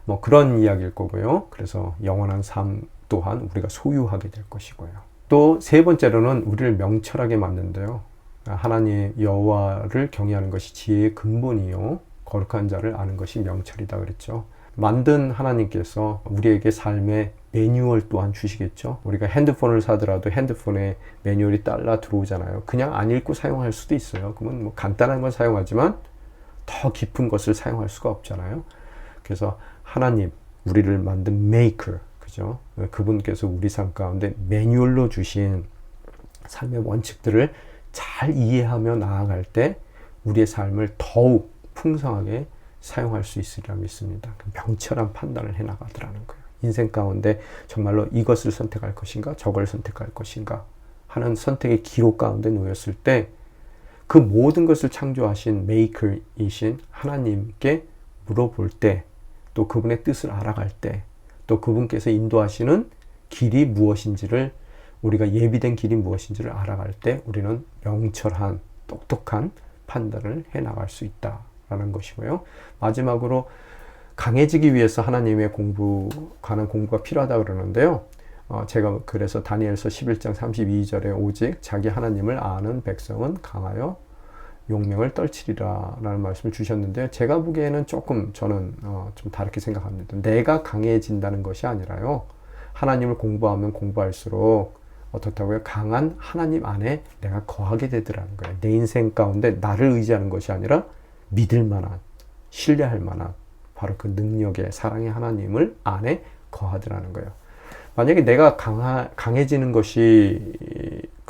뭐 그런 이야기일 거고요. 그래서 영원한 삶 또한 우리가 소유하게 될 것이고요. 또 세 번째로는 우리를 명철하게 만든대요. 하나님 여호와를 경외하는 것이 지혜의 근본이요 거룩한 자를 아는 것이 명철이다 그랬죠. 만든 하나님께서 우리에게 삶의 매뉴얼 또한 주시겠죠. 우리가 핸드폰을 사더라도 핸드폰에 매뉴얼이 딸라 들어오잖아요. 그냥 안 읽고 사용할 수도 있어요. 그러면 뭐 간단한 건 사용하지만 더 깊은 것을 사용할 수가 없잖아요. 그래서 하나님, 우리를 만든 메이커, 그죠? 그분께서 우리 삶 가운데 매뉴얼로 주신 삶의 원칙들을 잘 이해하며 나아갈 때 우리의 삶을 더욱 풍성하게 사용할 수 있으리라 믿습니다. 명철한 판단을 해나가더라는 거예요. 인생 가운데 정말로 이것을 선택할 것인가 저걸 선택할 것인가 하는 선택의 기로 가운데 놓였을 때 그 모든 것을 창조하신 메이커이신 하나님께 물어볼 때 또 그분의 뜻을 알아갈 때 또 그분께서 인도하시는 길이 무엇인지를 우리가 예비된 길이 무엇인지를 알아갈 때 우리는 명철한 똑똑한 판단을 해나갈 수 있다라는 것이고요. 마지막으로 강해지기 위해서 하나님의 관한 공부가 필요하다 그러는데요. 제가 그래서 다니엘서 11장 32절에 오직 자기 하나님을 아는 백성은 강하여 용명을 떨치리라 라는 말씀을 주셨는데 제가 보기에는 조금 저는 좀 다르게 생각합니다. 내가 강해진다는 것이 아니라요. 하나님을 공부하면 공부할수록 어떻다고요? 강한 하나님 안에 내가 거하게 되더라는 거예요. 내 인생 가운데 나를 의지하는 것이 아니라 믿을 만한, 신뢰할 만한 바로 그 능력의 사랑의 하나님을 안에 거하더라는 거예요. 만약에 내가 강해지는 것이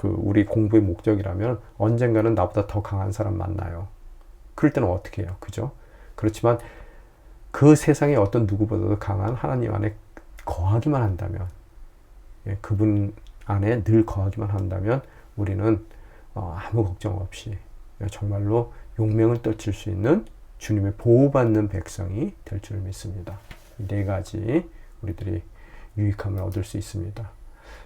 우리 공부의 목적이라면 언젠가는 나보다 더 강한 사람 만나요. 그럴 때는 어떻게 해요? 그죠? 그렇지만 그 세상에 어떤 누구보다도 강한 하나님 안에 거하기만 한다면, 그분 안에 늘 거하기만 한다면 우리는 아무 걱정 없이 정말로 용명을 떨칠 수 있는 주님의 보호받는 백성이 될 줄 믿습니다. 이 네 가지 우리들이 유익함을 얻을 수 있습니다.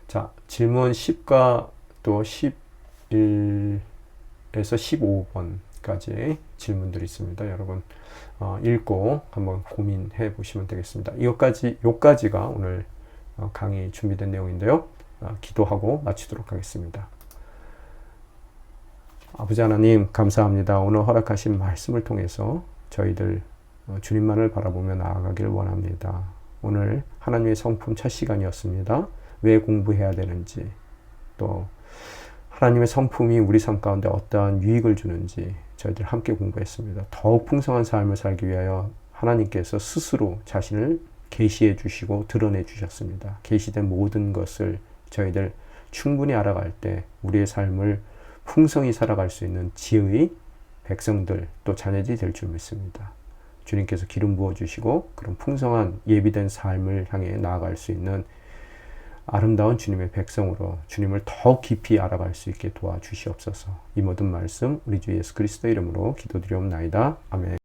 자, 질문 10과 또 11에서 15번까지 질문들이 있습니다. 여러분 읽고 한번 고민해 보시면 되겠습니다. 요까지가 오늘 강의 준비된 내용인데요. 기도하고 마치도록 하겠습니다. 아버지 하나님 감사합니다. 오늘 허락하신 말씀을 통해서 저희들 주님만을 바라보며 나아가길 원합니다. 오늘 하나님의 성품 첫 시간이었습니다. 왜 공부해야 되는지 또 하나님의 성품이 우리 삶 가운데 어떠한 유익을 주는지 저희들 함께 공부했습니다. 더욱 풍성한 삶을 살기 위하여 하나님께서 스스로 자신을 계시해 주시고 드러내 주셨습니다. 계시된 모든 것을 저희들 충분히 알아갈 때 우리의 삶을 풍성히 살아갈 수 있는 지혜의 백성들 또 자녀들이 될 줄 믿습니다. 주님께서 기름 부어주시고 그런 풍성한 예비된 삶을 향해 나아갈 수 있는 아름다운 주님의 백성으로 주님을 더 깊이 알아갈 수 있게 도와주시옵소서. 이 모든 말씀 우리 주 예수 그리스도의 이름으로 기도드리옵나이다. 아멘.